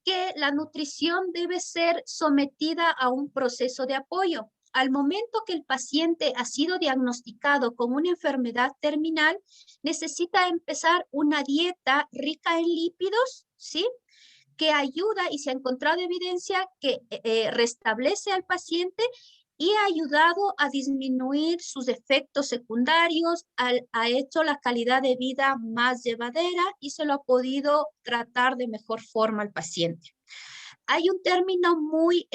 que la nutrición debe ser sometida a un proceso de apoyo. Al momento que el paciente ha sido diagnosticado con una enfermedad terminal, necesita empezar una dieta rica en lípidos, ¿sí? Que ayuda y se ha encontrado evidencia que restablece al paciente y ha ayudado a disminuir sus efectos secundarios, ha hecho la calidad de vida más llevadera y se lo ha podido tratar de mejor forma al paciente. Hay un término muy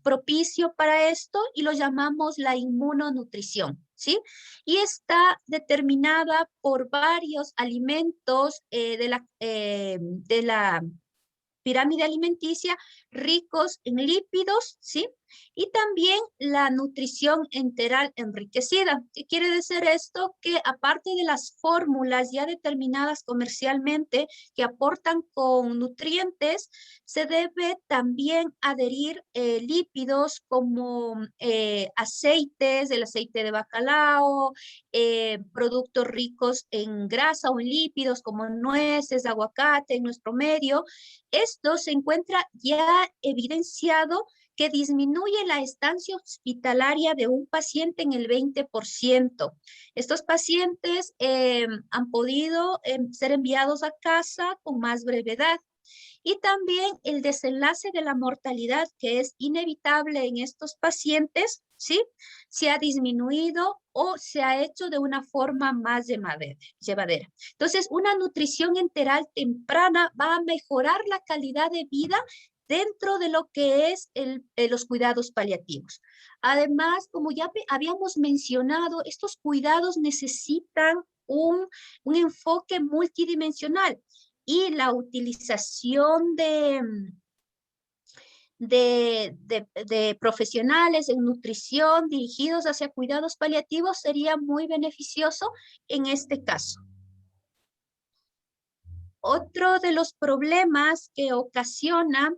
propicio para esto y lo llamamos la inmunonutrición, ¿sí? Y está determinada por varios alimentos de la pirámide alimenticia ricos en lípidos, ¿sí? Y también la nutrición enteral enriquecida. ¿Qué quiere decir esto? Que aparte de las fórmulas ya determinadas comercialmente que aportan con nutrientes, se debe también adherir lípidos como aceites, el aceite de bacalao, productos ricos en grasa o en lípidos como nueces, aguacate en nuestro medio. Esto se encuentra ya evidenciado que disminuye la estancia hospitalaria de un paciente en el 20%. Estos pacientes han podido ser enviados a casa con más brevedad. Y también el desenlace de la mortalidad, que es inevitable en estos pacientes, ¿sí? Se ha disminuido o se ha hecho de una forma más llevadera. Entonces, una nutrición enteral temprana va a mejorar la calidad de vida dentro de lo que es los cuidados paliativos. Además, como ya habíamos mencionado, estos cuidados necesitan un enfoque multidimensional y la utilización de profesionales en nutrición dirigidos hacia cuidados paliativos sería muy beneficioso en este caso. Otro de los problemas que ocasiona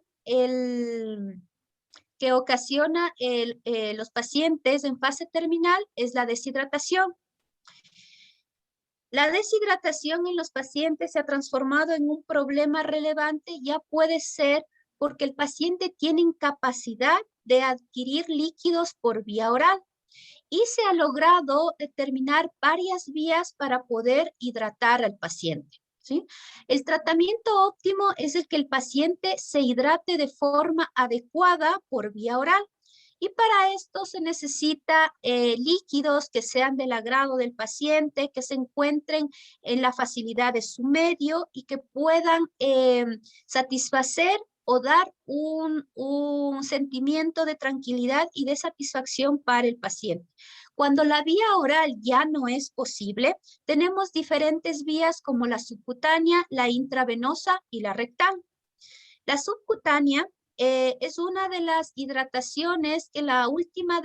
los pacientes en fase terminal es la deshidratación. La deshidratación en los pacientes se ha transformado en un problema relevante, ya puede ser porque el paciente tiene incapacidad de adquirir líquidos por vía oral y se ha logrado determinar varias vías para poder hidratar al paciente, ¿sí? El tratamiento óptimo es el que el paciente se hidrate de forma adecuada por vía oral Y para esto se necesita líquidos que sean del agrado del paciente, que se encuentren en la facilidad de su medio y que puedan satisfacer o dar un sentimiento de tranquilidad y de satisfacción para el paciente. Cuando la vía oral ya no es posible, tenemos diferentes vías como la subcutánea, la intravenosa y la rectal. La subcutánea es una de las hidrataciones que la última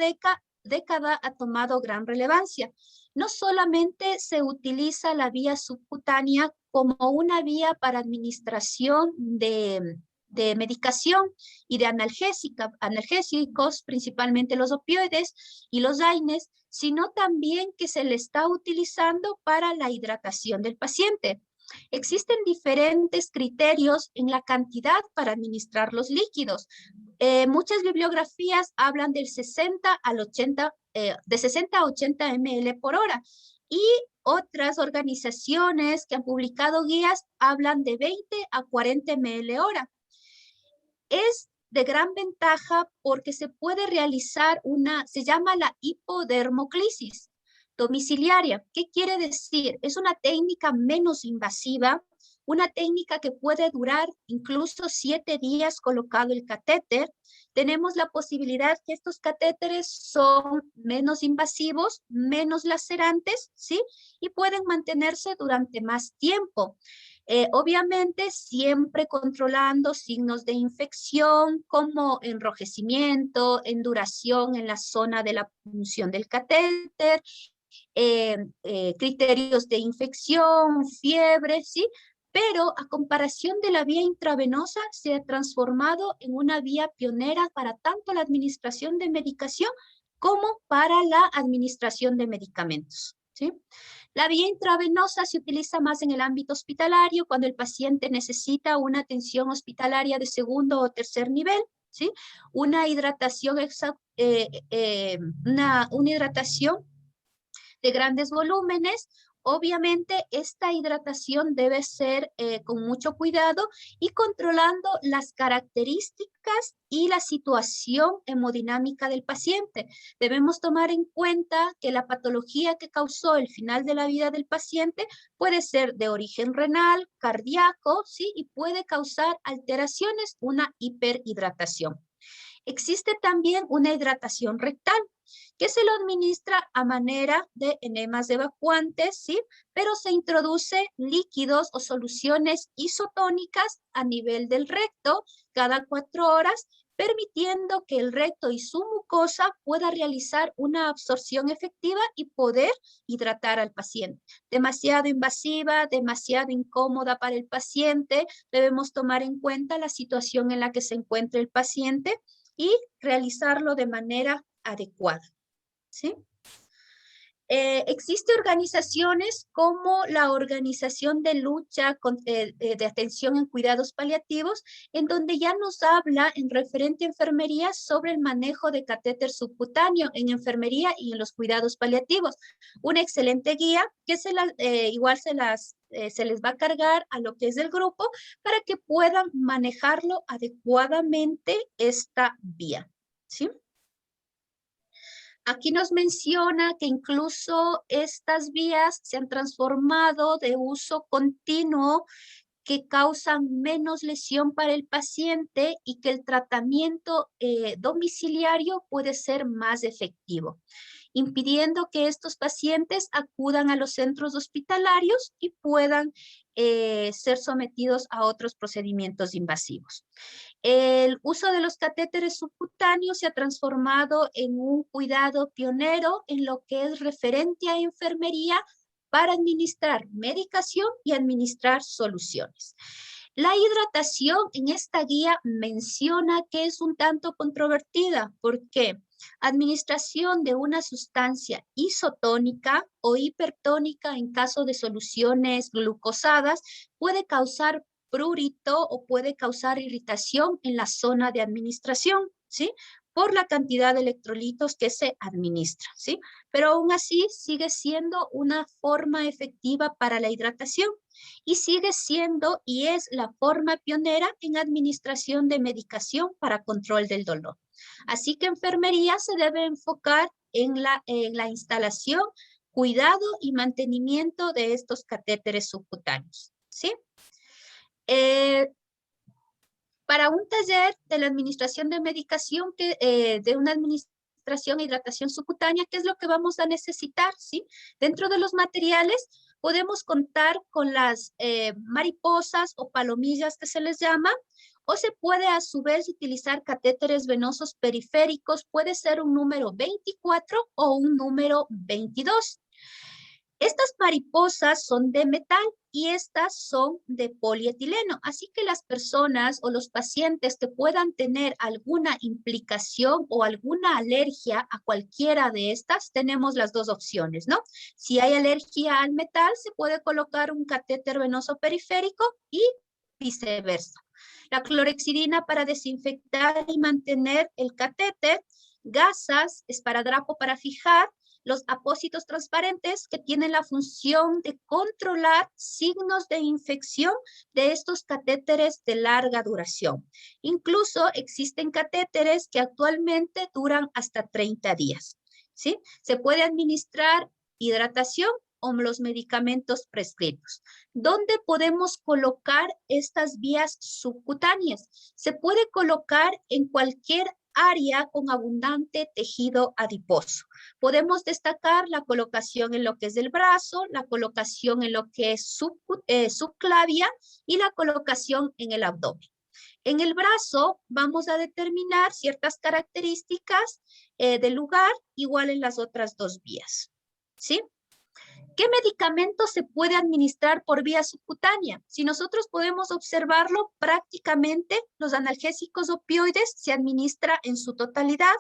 década ha tomado gran relevancia. No solamente se utiliza la vía subcutánea como una vía para administración de medicación y de analgésicos, principalmente los opioides y los AINES, sino también que se le está utilizando para la hidratación del paciente. Existen diferentes criterios en la cantidad para administrar los líquidos. Muchas bibliografías hablan del 60 al 80, de 60 a 80 ml por hora y otras organizaciones que han publicado guías hablan de 20 a 40 ml hora. Es de gran ventaja porque se puede realizar se llama la hipodermoclisis domiciliaria. ¿Qué quiere decir? Es una técnica menos invasiva, una técnica que puede durar incluso 7 días colocado el catéter. Tenemos la posibilidad que estos catéteres son menos invasivos, menos lacerantes, ¿sí? Y pueden mantenerse durante más tiempo. Obviamente siempre controlando signos de infección como enrojecimiento, enduración en la zona de la punción del catéter, criterios de infección, fiebre, ¿sí? Pero a comparación de la vía intravenosa se ha transformado en una vía pionera para tanto la administración de medicación como para la administración de medicamentos, ¿sí? La vía intravenosa se utiliza más en el ámbito hospitalario cuando el paciente necesita una atención hospitalaria de segundo o tercer nivel, ¿sí? Una hidratación, una hidratación de grandes volúmenes. Obviamente, esta hidratación debe ser con mucho cuidado y controlando las características y la situación hemodinámica del paciente. Debemos tomar en cuenta que la patología que causó el final de la vida del paciente puede ser de origen renal, cardíaco, ¿sí? Y puede causar alteraciones, una hiperhidratación. Existe también una hidratación rectal, que se lo administra a manera de enemas evacuantes, ¿sí? Pero se introduce líquidos o soluciones isotónicas a nivel del recto cada 4 horas, permitiendo que el recto y su mucosa pueda realizar una absorción efectiva y poder hidratar al paciente. Demasiado invasiva, demasiado incómoda para el paciente, debemos tomar en cuenta la situación en la que se encuentra el paciente y realizarlo de manera adecuada, ¿sí? Existen organizaciones como la Organización de Lucha de Atención en Cuidados Paliativos, en donde ya nos habla en referente a enfermería sobre el manejo de catéter subcutáneo en enfermería y en los cuidados paliativos. Una excelente guía que igual se les va a cargar a lo que es el grupo para que puedan manejarlo adecuadamente esta vía, ¿sí? Aquí nos menciona que incluso estas vías se han transformado de uso continuo que causan menos lesión para el paciente y que el tratamiento domiciliario puede ser más efectivo, impidiendo que estos pacientes acudan a los centros hospitalarios y puedan ser sometidos a otros procedimientos invasivos. El uso de los catéteres subcutáneos se ha transformado en un cuidado pionero en lo que es referente a enfermería para administrar medicación y administrar soluciones. La hidratación en esta guía menciona que es un tanto controvertida. ¿Por qué? Administración de una sustancia isotónica o hipertónica en caso de soluciones glucosadas puede causar prurito o puede causar irritación en la zona de administración, ¿sí? Por la cantidad de electrolitos que se administra, ¿sí? Pero aún así sigue siendo una forma efectiva para la hidratación y sigue siendo y es la forma pionera en administración de medicación para control del dolor. Así que enfermería se debe enfocar en la instalación, cuidado y mantenimiento de estos catéteres subcutáneos, ¿sí? Eh, para un taller de la administración de medicación, de una administración e hidratación subcutánea, ¿qué es lo que vamos a necesitar? ¿Sí? Dentro de los materiales podemos contar con las mariposas o palomillas que se les llama, o se puede a su vez utilizar catéteres venosos periféricos, puede ser un número 24 o un número 22. Estas mariposas son de metal y estas son de polietileno, así que las personas o los pacientes que puedan tener alguna implicación o alguna alergia a cualquiera de estas, tenemos las dos opciones, ¿no? Si hay alergia al metal, se puede colocar un catéter venoso periférico y viceversa. La clorexidina para desinfectar y mantener el catéter, gasas, esparadrapo para fijar, los apósitos transparentes que tienen la función de controlar signos de infección de estos catéteres de larga duración. Incluso existen catéteres que actualmente duran hasta 30 días. ¿Sí? Se puede administrar hidratación o los medicamentos prescritos. ¿Dónde podemos colocar estas vías subcutáneas? Se puede colocar en cualquier área con abundante tejido adiposo. Podemos destacar la colocación en lo que es el brazo, la colocación en lo que es subclavia y la colocación en el abdomen. En el brazo vamos a determinar ciertas características del lugar, igual en las otras dos vías. ¿Sí? ¿Qué medicamento se puede administrar por vía subcutánea? Si nosotros podemos observarlo, prácticamente los analgésicos opioides se administra en su totalidad.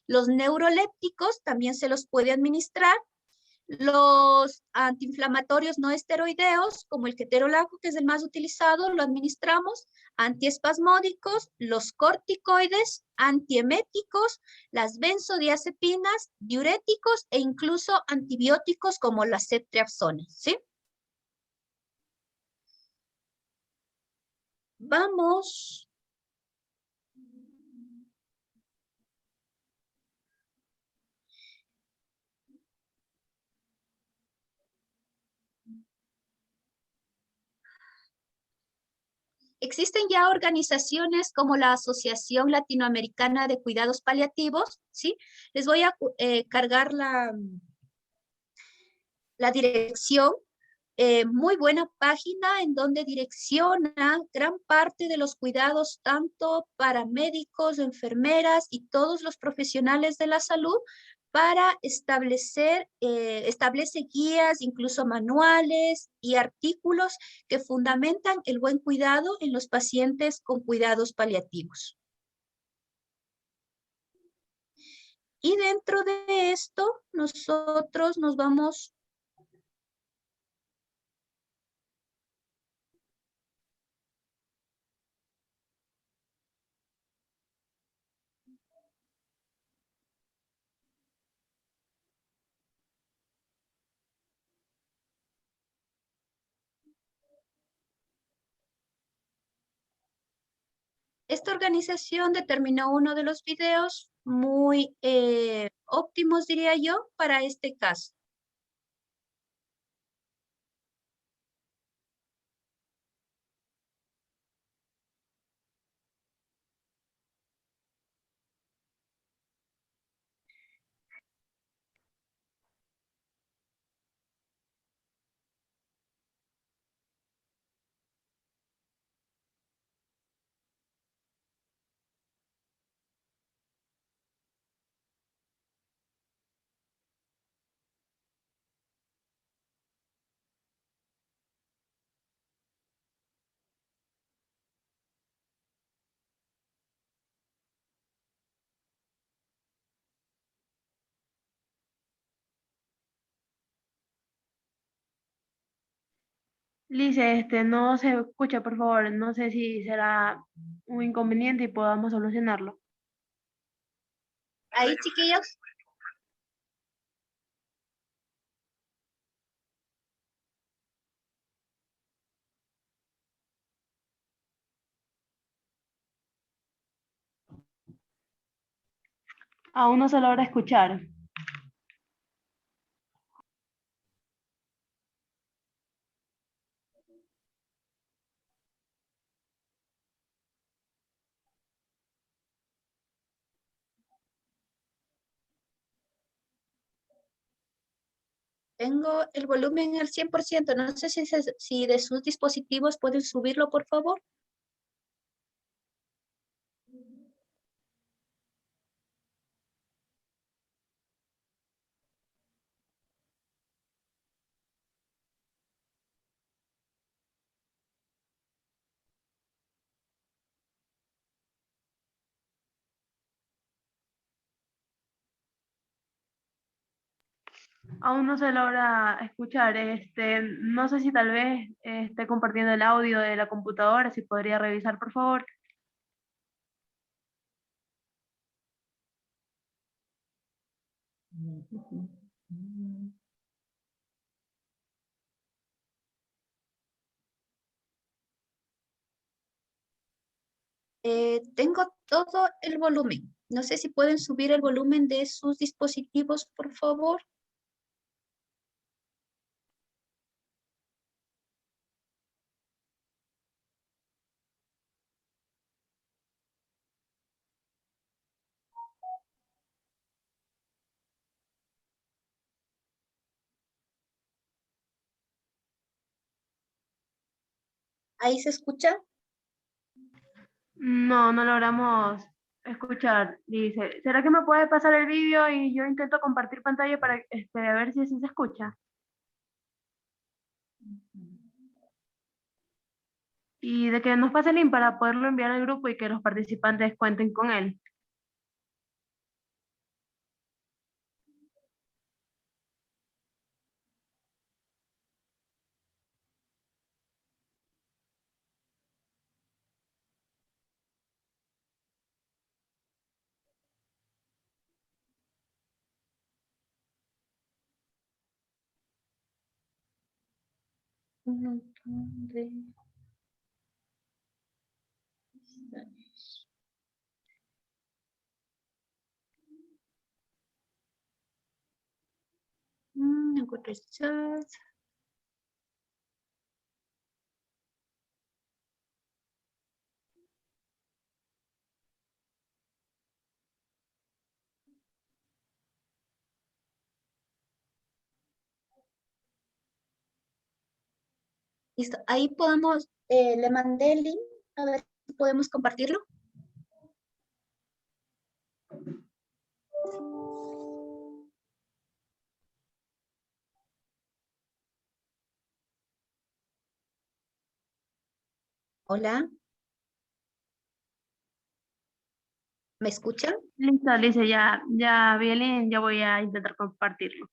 Los neurolépticos también se los puede administrar. Los antiinflamatorios no esteroideos, como el ketorolaco, que es el más utilizado, lo administramos. Antiespasmódicos, los corticoides, antieméticos, las benzodiazepinas, diuréticos e incluso antibióticos como la ceftriaxona, ¿sí? Vamos. Existen ya organizaciones como la Asociación Latinoamericana de Cuidados Paliativos, ¿sí? Les voy a cargar la dirección. Muy buena página en donde direcciona gran parte de los cuidados, tanto para médicos, enfermeras y todos los profesionales de la salud, para establece guías, incluso manuales y artículos que fundamentan el buen cuidado en los pacientes con cuidados paliativos. Y dentro de esto, nosotros nos vamos esta organización determinó uno de los videos muy óptimos, diría yo, para este caso. Lice, no se escucha, por favor. No sé si será un inconveniente y podamos solucionarlo. Ahí, chiquillos. Aún no se logra escuchar. Tengo el volumen al 100%. No sé si de sus dispositivos pueden subirlo, por favor. Aún no se logra escuchar. No sé si tal vez esté compartiendo el audio de la computadora, si podría revisar, por favor. Tengo todo el volumen. No sé si pueden subir el volumen de sus dispositivos, por favor. ¿Ahí se escucha? No, no logramos escuchar. Dice, ¿será que me puede pasar el vídeo y yo intento compartir pantalla para a ver si así se escucha? Y de que nos pase el link para poderlo enviar al grupo y que los participantes cuenten con él. Un montón de... encuentro el chat. Listo. Ahí podemos, le mandé el link, a ver si podemos compartirlo. Hola, ¿me escuchan? Listo, Alicia, ya vi el link, ya voy a intentar compartirlo.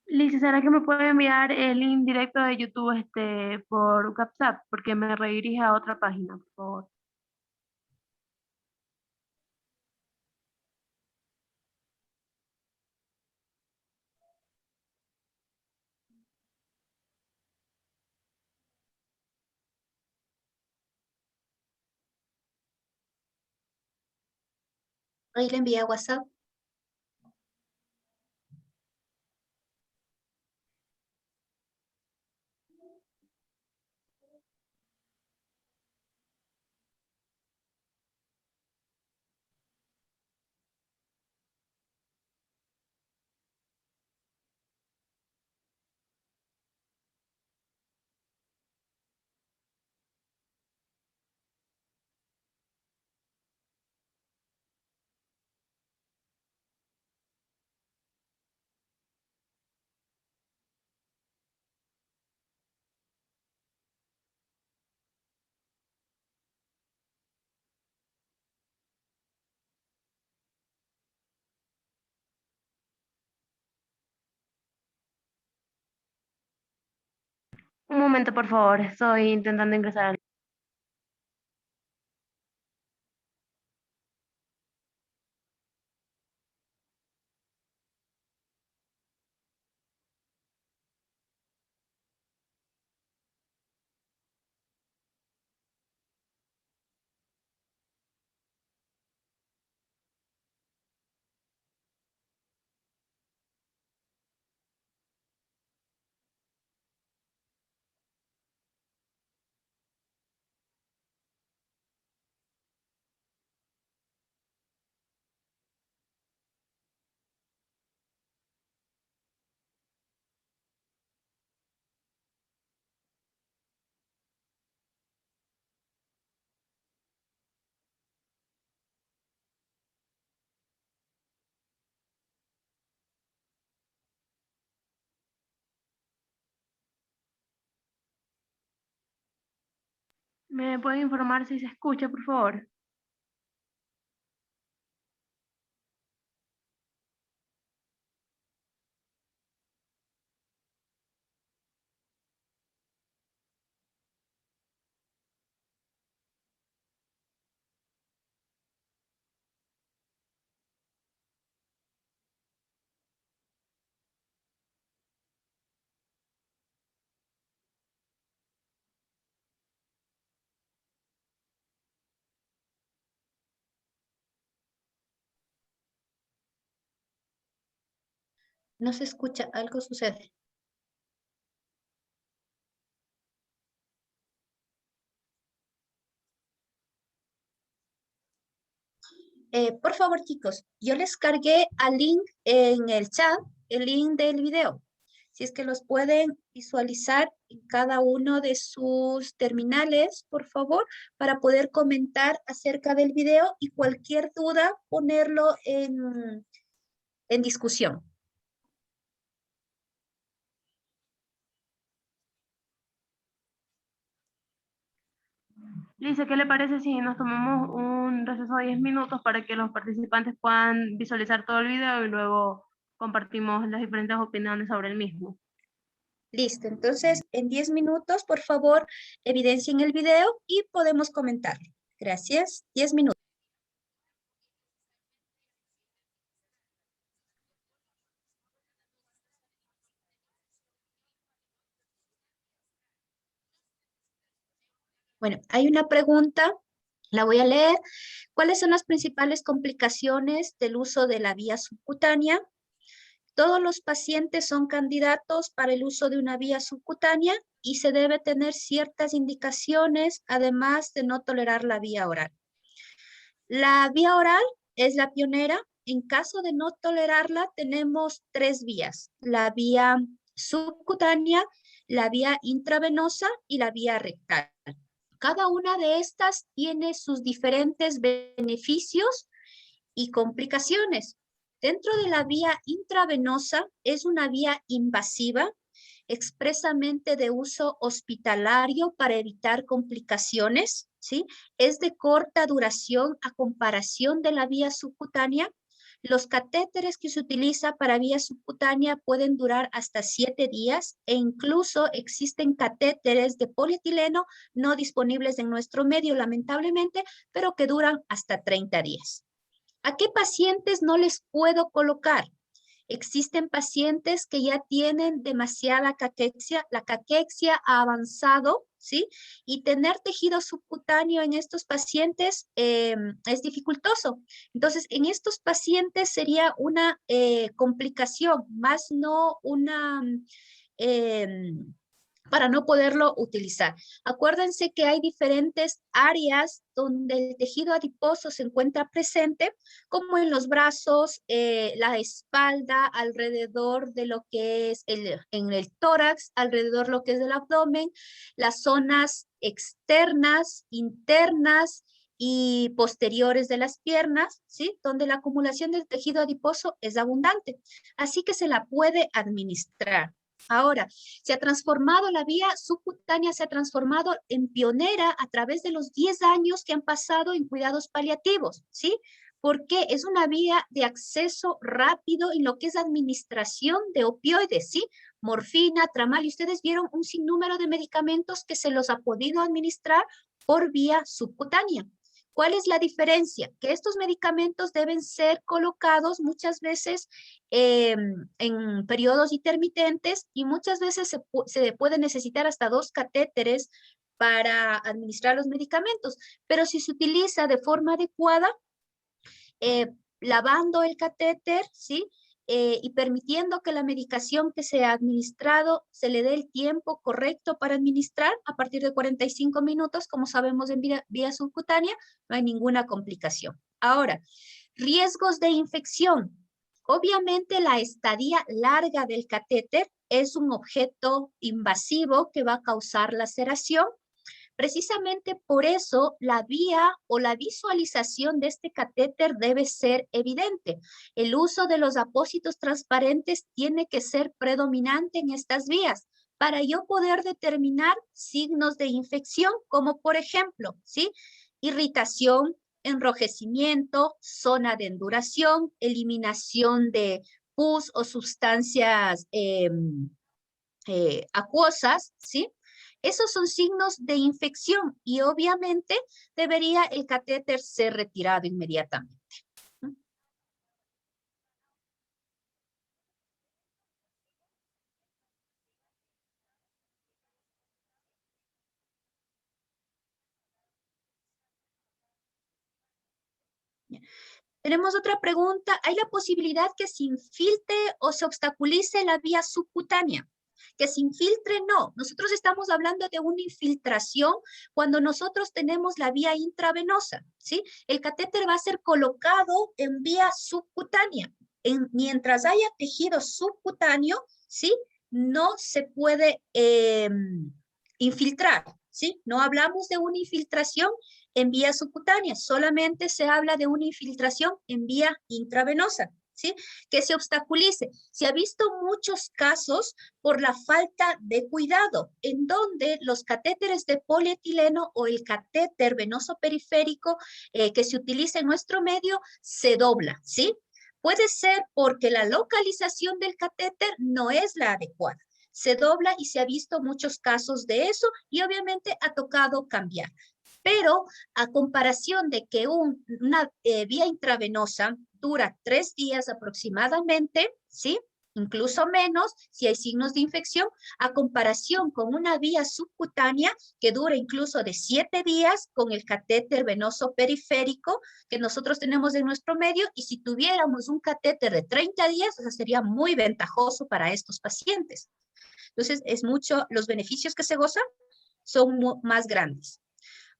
Liz, ¿será que me puede enviar el link directo de YouTube por WhatsApp? Porque me redirige a otra página, por favor. Ahí le envié a WhatsApp. Un momento, por favor, estoy intentando ingresar al... ¿Me puede informar si se escucha, por favor? No se escucha, algo sucede. Por favor, chicos, yo les cargué al link en el chat, el link del video. Si es que los pueden visualizar en cada uno de sus terminales, por favor, para poder comentar acerca del video y cualquier duda ponerlo en discusión. Lisa, ¿qué le parece si nos tomamos un receso de 10 minutos para que los participantes puedan visualizar todo el video y luego compartimos las diferentes opiniones sobre el mismo? Listo, entonces en 10 minutos, por favor, evidencien el video y podemos comentarlo. Gracias. 10 minutos. Bueno, hay una pregunta, la voy a leer. ¿Cuáles son las principales complicaciones del uso de la vía subcutánea? Todos los pacientes son candidatos para el uso de una vía subcutánea y se debe tener ciertas indicaciones, además de no tolerar la vía oral. La vía oral es la pionera. En caso de no tolerarla, tenemos tres vías: la vía subcutánea, la vía intravenosa y la vía rectal. Cada una de estas tiene sus diferentes beneficios y complicaciones. Dentro de la vía intravenosa es una vía invasiva, expresamente de uso hospitalario para evitar complicaciones, ¿sí? Es de corta duración a comparación de la vía subcutánea. Los catéteres que se utiliza para vía subcutánea pueden durar hasta 7 días e incluso existen catéteres de polietileno no disponibles en nuestro medio, lamentablemente, pero que duran hasta 30 días. ¿A qué pacientes no les puedo colocar? Existen pacientes que ya tienen demasiada caquexia, la caquexia ha avanzado, ¿sí? Y tener tejido subcutáneo en estos pacientes es dificultoso. Entonces, en estos pacientes sería una complicación, más no una... para no poderlo utilizar. Acuérdense que hay diferentes áreas donde el tejido adiposo se encuentra presente, como en los brazos, la espalda, alrededor de lo que es en el tórax, alrededor de lo que es el abdomen, las zonas externas, internas y posteriores de las piernas, ¿sí? Donde la acumulación del tejido adiposo es abundante. Así que se la puede administrar. Ahora, se ha transformado la vía subcutánea, se ha transformado en pionera a través de los 10 años que han pasado en cuidados paliativos, ¿sí? porque es una vía de acceso rápido en lo que es administración de opioides, ¿sí? Morfina, tramal, y ustedes vieron un sinnúmero de medicamentos que se los ha podido administrar por vía subcutánea. ¿Cuál es la diferencia? Que estos medicamentos deben ser colocados muchas veces en periodos intermitentes y muchas veces se puede necesitar hasta 2 catéteres para administrar los medicamentos, pero si se utiliza de forma adecuada, lavando el catéter, ¿sí? Y permitiendo que la medicación que se ha administrado se le dé el tiempo correcto para administrar a partir de 45 minutos, como sabemos en vía subcutánea, no hay ninguna complicación. Ahora, riesgos de infección. Obviamente la estadía larga del catéter es un objeto invasivo que va a causar laceración. Precisamente por eso la vía o la visualización de este catéter debe ser evidente. El uso de los apósitos transparentes tiene que ser predominante en estas vías para yo poder determinar signos de infección, como por ejemplo, ¿sí? Irritación, enrojecimiento, zona de enduración, eliminación de pus o sustancias acuosas, ¿sí? Esos son signos de infección y obviamente debería el catéter ser retirado inmediatamente. Tenemos otra pregunta. ¿Hay la posibilidad que se infiltre o se obstaculice la vía subcutánea? Que se infiltre, no. Nosotros estamos hablando de una infiltración cuando nosotros tenemos la vía intravenosa, ¿sí? El catéter va a ser colocado en vía subcutánea. Mientras haya tejido subcutáneo, ¿sí? No se puede infiltrar, ¿sí? No hablamos de una infiltración en vía subcutánea, solamente se habla de una infiltración en vía intravenosa, ¿sí? Que se obstaculice. Se ha visto muchos casos por la falta de cuidado, en donde los catéteres de polietileno o el catéter venoso periférico que se utiliza en nuestro medio se dobla, ¿sí? Puede ser porque la localización del catéter no es la adecuada. Se dobla y se ha visto muchos casos de eso y obviamente ha tocado cambiar. Pero a comparación de que una vía intravenosa dura 3 días aproximadamente, ¿sí? Incluso menos si hay signos de infección, a comparación con una vía subcutánea que dura incluso de 7 días con el catéter venoso periférico que nosotros tenemos en nuestro medio, y si tuviéramos un catéter de 30 días, eso sería muy ventajoso para estos pacientes. Entonces, es mucho, los beneficios que se gozan son más grandes.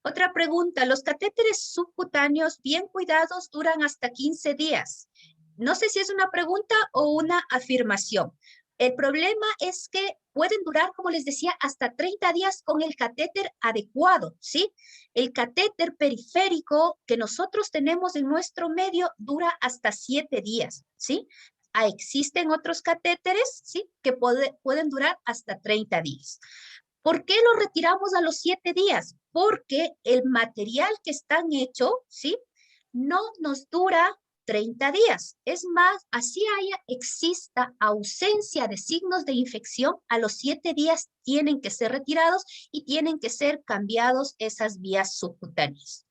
Otra pregunta, los catéteres subcutáneos bien cuidados duran hasta 15 días. No sé si es una pregunta o una afirmación. El problema es que pueden durar, como les decía, hasta 30 días con el catéter adecuado, ¿sí? El catéter periférico que nosotros tenemos en nuestro medio dura hasta 7 días, ¿sí? Existen otros catéteres, ¿sí? Que pueden durar hasta 30 días. ¿Por qué lo retiramos a los 7 días? Porque el material que están hecho, ¿sí? No nos dura 30 días. Es más, así exista ausencia de signos de infección, a los 7 días tienen que ser retirados y tienen que ser cambiados esas vías subcutáneas.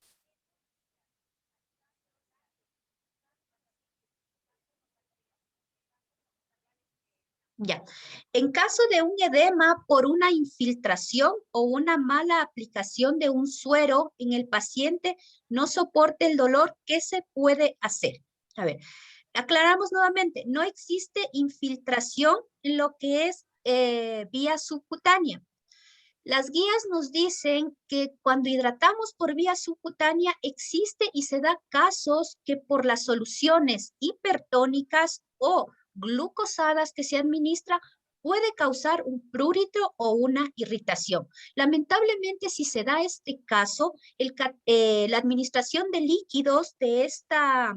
Ya. En caso de un edema por una infiltración o una mala aplicación de un suero en el paciente no soporte el dolor, ¿qué se puede hacer? A ver, aclaramos nuevamente, no existe infiltración en lo que es vía subcutánea. Las guías nos dicen que cuando hidratamos por vía subcutánea existe y se da casos que por las soluciones hipertónicas o glucosadas que se administra puede causar un prurito o una irritación. Lamentablemente, si se da este caso, la administración de líquidos de esta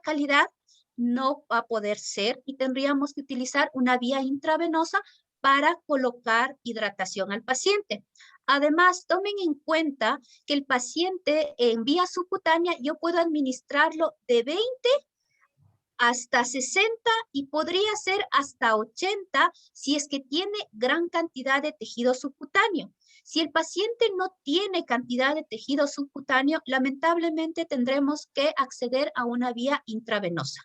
calidad no va a poder ser y tendríamos que utilizar una vía intravenosa para colocar hidratación al paciente. Además, tomen en cuenta que el paciente en vía subcutánea yo puedo administrarlo de 20 hasta 60 y podría ser hasta 80 si es que tiene gran cantidad de tejido subcutáneo. Si el paciente no tiene cantidad de tejido subcutáneo, lamentablemente tendremos que acceder a una vía intravenosa.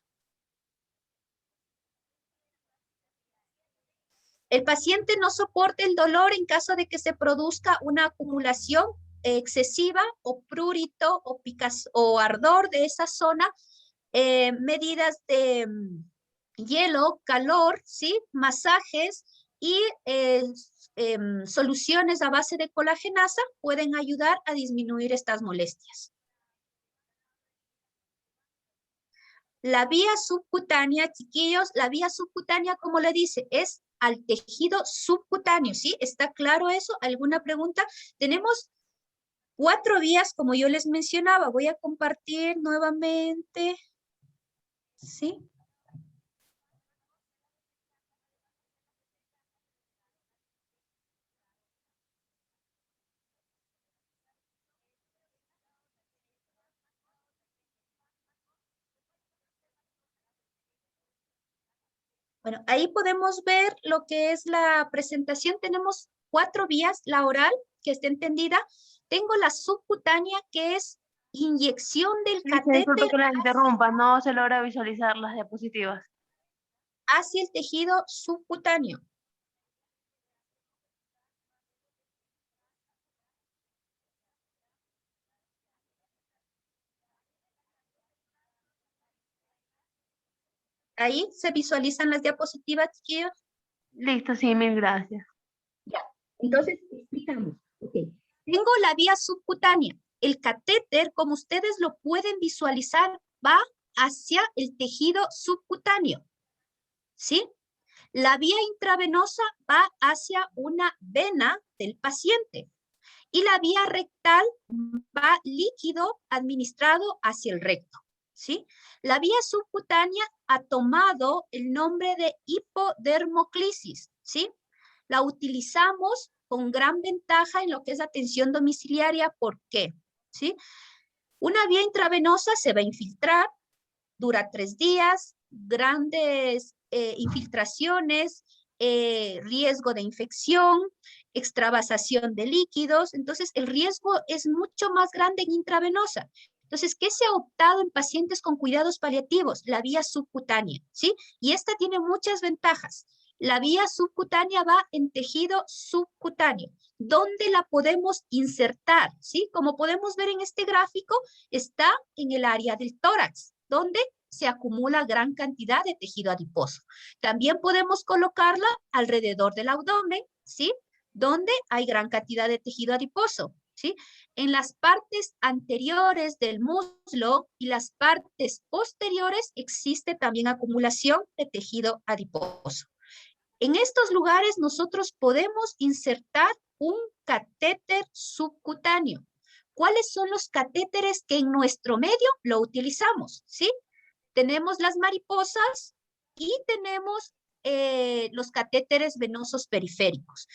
El paciente no soporta el dolor en caso de que se produzca una acumulación excesiva o prurito o, o ardor de esa zona. Medidas de hielo, calor, ¿sí? Masajes y soluciones a base de colagenasa pueden ayudar a disminuir estas molestias. La vía subcutánea, chiquillos, la vía subcutánea, como le dice, es al tejido subcutáneo, ¿sí? ¿Está claro eso? ¿Alguna pregunta? Tenemos 4 vías, como yo les mencionaba. Voy a compartir nuevamente. ¿Sí? Bueno, ahí podemos ver lo que es la presentación. Tenemos 4 vías, la oral, que está entendida. Tengo la subcutánea, que es inyección del Disculpe catéter que la interrumpa, no se logra visualizar las diapositivas. hacia el tejido subcutáneo. Ahí se visualizan las diapositivas, chiquillos. Listo, sí, mil gracias. Ya, entonces explicamos. Okay. Tengo la vía subcutánea. El catéter, como ustedes lo pueden visualizar, va hacia el tejido subcutáneo. ¿Sí? La vía intravenosa va hacia una vena del paciente. Y la vía rectal va líquido administrado hacia el recto. ¿Sí? La vía subcutánea ha tomado el nombre de hipodermoclisis. ¿Sí? La utilizamos con gran ventaja en lo que es atención domiciliaria. ¿Por qué? ¿Sí? Una vía intravenosa se va a infiltrar, dura 3 días, grandes infiltraciones, riesgo de infección, extravasación de líquidos. Entonces, el riesgo es mucho más grande en intravenosa. Entonces, ¿qué se ha optado en pacientes con cuidados paliativos? La vía subcutánea, ¿sí? Y esta tiene muchas ventajas. La vía subcutánea va en tejido subcutáneo. ¿Dónde la podemos insertar? ¿Sí? Como podemos ver en este gráfico, está en el área del tórax, donde se acumula gran cantidad de tejido adiposo. También podemos colocarla alrededor del abdomen, ¿sí? Donde hay gran cantidad de tejido adiposo, ¿sí? En las partes anteriores del muslo y las partes posteriores existe también acumulación de tejido adiposo. En estos lugares nosotros podemos insertar un catéter subcutáneo. ¿Cuáles son los catéteres que en nuestro medio lo utilizamos? ¿Sí? Tenemos las mariposas y tenemos los catéteres venosos periféricos,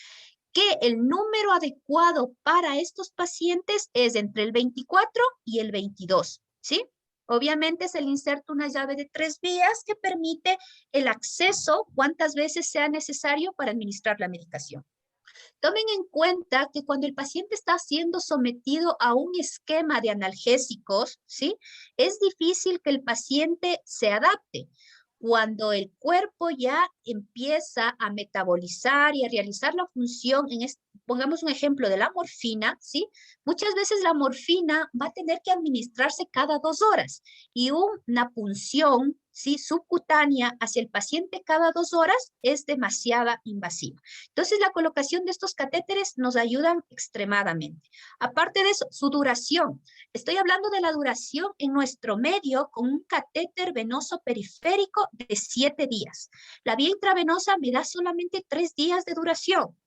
que el número adecuado para estos pacientes es entre el 24 y el 22, ¿sí? Obviamente se le inserta una llave de 3 vías que permite el acceso cuantas veces sea necesario para administrar la medicación. Tomen en cuenta que cuando el paciente está siendo sometido a un esquema de analgésicos, ¿sí? Es difícil que el paciente se adapte. Cuando el cuerpo ya empieza a metabolizar y a realizar la función, pongamos un ejemplo de la morfina, ¿sí? Muchas veces la morfina va a tener que administrarse cada 2 horas y una punción, ¿sí? Subcutánea hacia el paciente cada 2 horas es demasiado invasiva. Entonces, la colocación de estos catéteres nos ayudan extremadamente. Aparte de eso, su duración. Estoy hablando de la duración en nuestro medio con un catéter venoso periférico de 7 días. La vía intravenosa me da solamente 3 días de duración.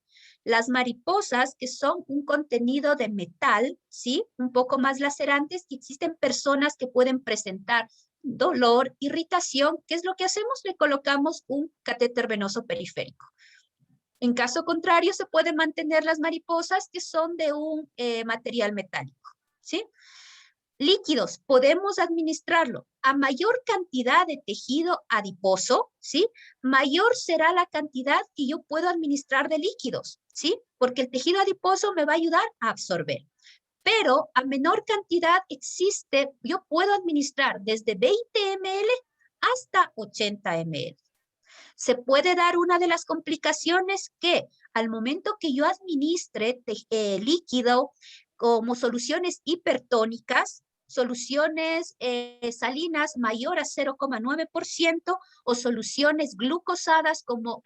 Las mariposas, que son un contenido de metal, ¿sí? Un poco más lacerantes, y existen personas que pueden presentar dolor, irritación. ¿Qué es lo que hacemos? Le colocamos un catéter venoso periférico. En caso contrario, se pueden mantener las mariposas que son de un material metálico, ¿sí? Líquidos, podemos administrarlo. A mayor cantidad de tejido adiposo, ¿sí? Mayor será la cantidad que yo puedo administrar de líquidos, ¿sí? Porque el tejido adiposo me va a ayudar a absorber. Pero a menor cantidad existe, yo puedo administrar desde 20 ml hasta 80 ml. Se puede dar una de las complicaciones que al momento que yo administre líquido como soluciones hipertónicas, soluciones salinas mayor a 0,9% o soluciones glucosadas como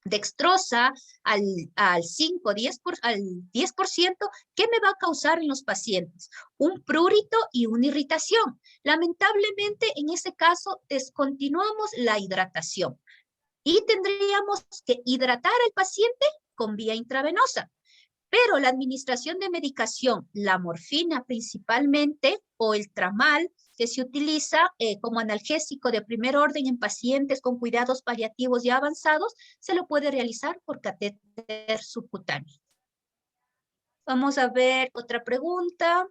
dextrosa al 5, 10 al 10%, ¿qué me va a causar en los pacientes? Un prurito y una irritación. Lamentablemente, en ese caso, descontinuamos la hidratación y tendríamos que hidratar al paciente con vía intravenosa. Pero la administración de medicación, la morfina principalmente, o el tramal, que se utiliza como analgésico de primer orden en pacientes con cuidados paliativos ya avanzados, se lo puede realizar por catéter subcutáneo. Vamos a ver otra pregunta.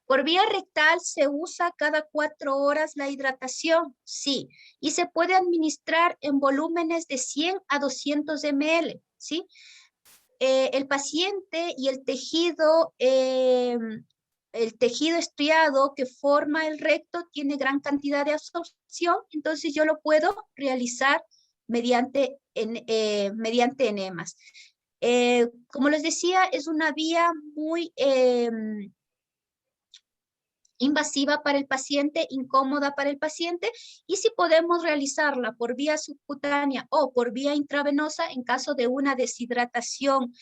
Por vía rectal se usa cada 4 horas la hidratación, sí, y se puede administrar en volúmenes de 100 a 200 ml, ¿sí? El paciente y el tejido estriado que forma el recto tiene gran cantidad de absorción, entonces yo lo puedo realizar mediante enemas. Como les decía, es una vía muy invasiva para el paciente, incómoda para el paciente, y si podemos realizarla por vía subcutánea o por vía intravenosa en caso de una deshidratación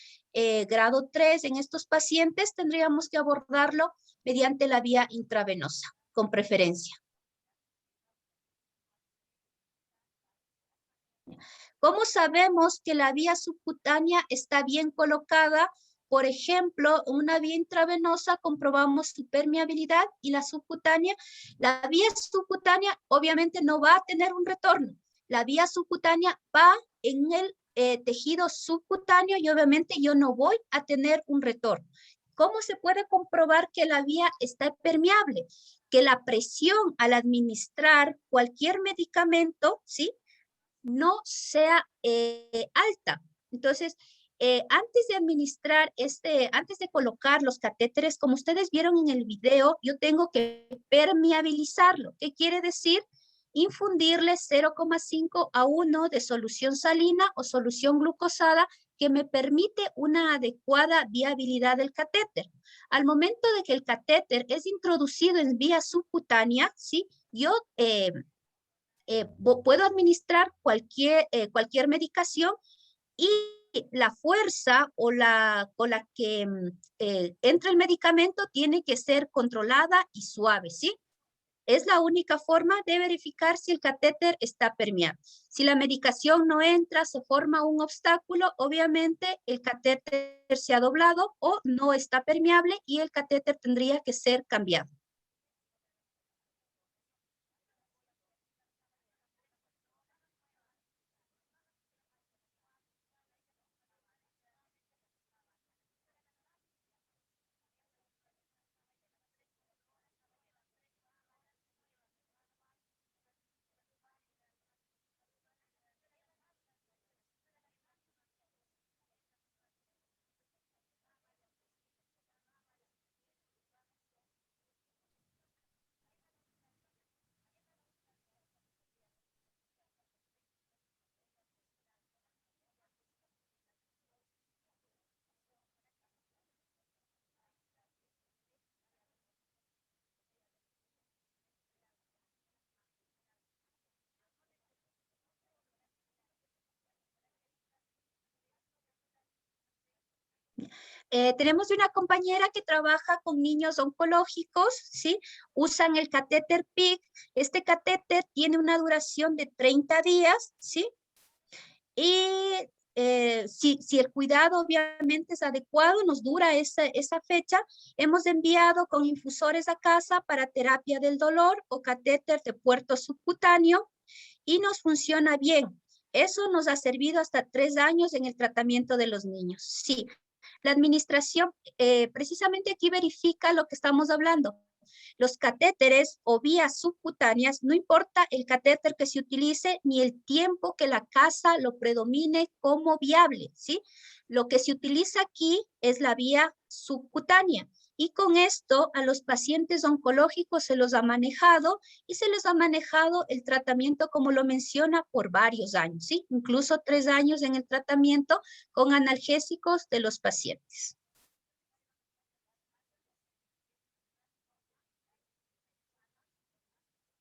grado 3 en estos pacientes, tendríamos que abordarlo mediante la vía intravenosa, con preferencia. ¿Cómo sabemos que la vía subcutánea está bien colocada? Por ejemplo, una vía intravenosa comprobamos su permeabilidad y la vía subcutánea obviamente no va a tener un retorno. La vía subcutánea va en el tejido subcutáneo y obviamente yo no voy a tener un retorno. ¿Cómo se puede comprobar que la vía está permeable? Que la presión al administrar cualquier medicamento, ¿sí?, no sea alta. Entonces, antes de administrar antes de colocar los catéteres, como ustedes vieron en el video, yo tengo que permeabilizarlo. ¿Qué quiere decir? Infundirle 0,5 a 1 de solución salina o solución glucosada que me permite una adecuada viabilidad del catéter. Al momento de que el catéter es introducido en vía subcutánea, ¿sí?, yo puedo administrar cualquier medicación y la fuerza con la que entra el medicamento tiene que ser controlada y suave, ¿sí? Es la única forma de verificar si el catéter está permeable. Si la medicación no entra, se forma un obstáculo, obviamente el catéter se ha doblado o no está permeable y el catéter tendría que ser cambiado. Tenemos una compañera que trabaja con niños oncológicos, ¿sí? Usan el catéter PIC. Este catéter tiene una duración de 30 días, ¿sí? Y si el cuidado obviamente es adecuado, nos dura esa fecha, hemos enviado con infusores a casa para terapia del dolor o catéter de puerto subcutáneo y nos funciona bien. Eso nos ha servido hasta 3 años en el tratamiento de los niños. Sí, la administración precisamente aquí verifica lo que estamos hablando. Los catéteres o vías subcutáneas, no importa el catéter que se utilice ni el tiempo que la casa lo predomine como viable, ¿sí? Lo que se utiliza aquí es la vía subcutánea y con esto a los pacientes oncológicos se los ha manejado y se les ha manejado el tratamiento como lo menciona por varios años, ¿sí? Incluso 3 años en el tratamiento con analgésicos de los pacientes.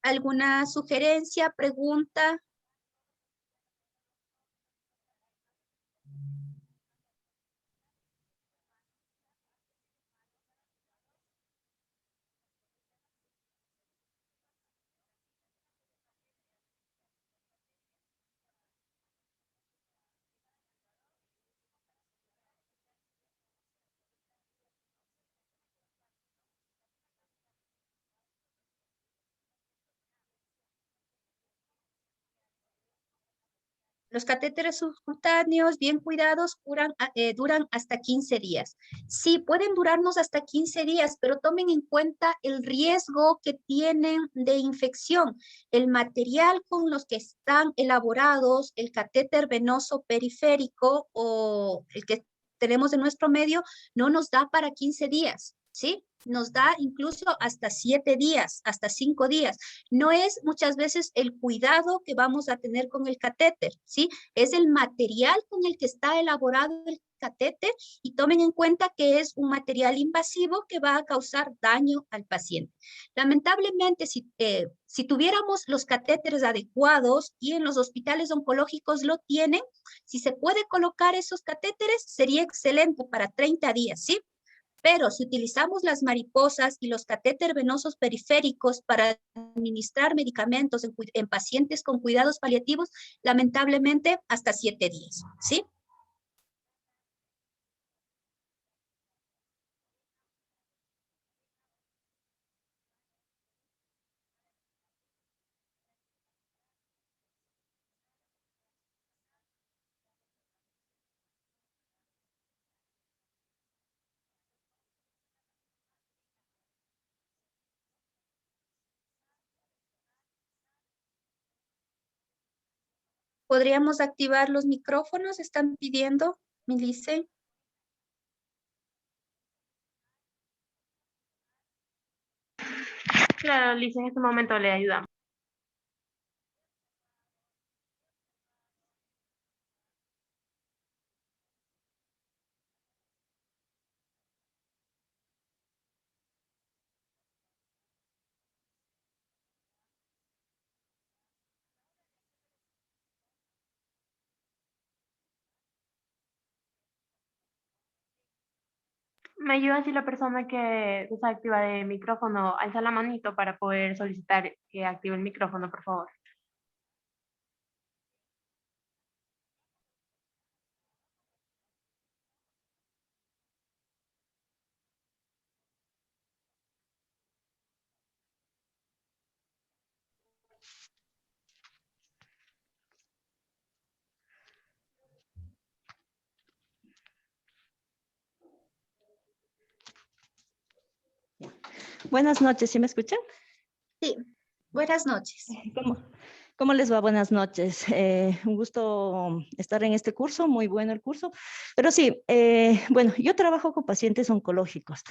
¿Alguna sugerencia, pregunta? Los catéteres subcutáneos bien cuidados duran hasta 15 días. Sí, pueden durarnos hasta 15 días, pero tomen en cuenta el riesgo que tienen de infección. El material con los que están elaborados, el catéter venoso periférico o el que tenemos en nuestro medio, no nos da para 15 días, ¿sí? Nos da incluso hasta 7 días, hasta 5 días. No es muchas veces el cuidado que vamos a tener con el catéter, ¿sí? Es el material con el que está elaborado el catéter y tomen en cuenta que es un material invasivo que va a causar daño al paciente. Lamentablemente, si tuviéramos los catéteres adecuados y en los hospitales oncológicos lo tienen, si se puede colocar esos catéteres, sería excelente para 30 días, ¿sí? Pero si utilizamos las mariposas y los catéter venosos periféricos para administrar medicamentos en pacientes con cuidados paliativos, lamentablemente hasta 7 días, ¿sí? ¿Podríamos activar los micrófonos? Están pidiendo, Milice. Claro, Liz, en este momento le ayudamos. ¿Me ayuda si la persona que desea activar el micrófono alza la manito para poder solicitar que active el micrófono, por favor? Buenas noches, ¿sí me escuchan? Sí, buenas noches. ¿Cómo, cómo les va? Buenas noches. Un gusto estar en este curso, muy bueno el curso. Pero sí, bueno, yo trabajo con pacientes oncológicos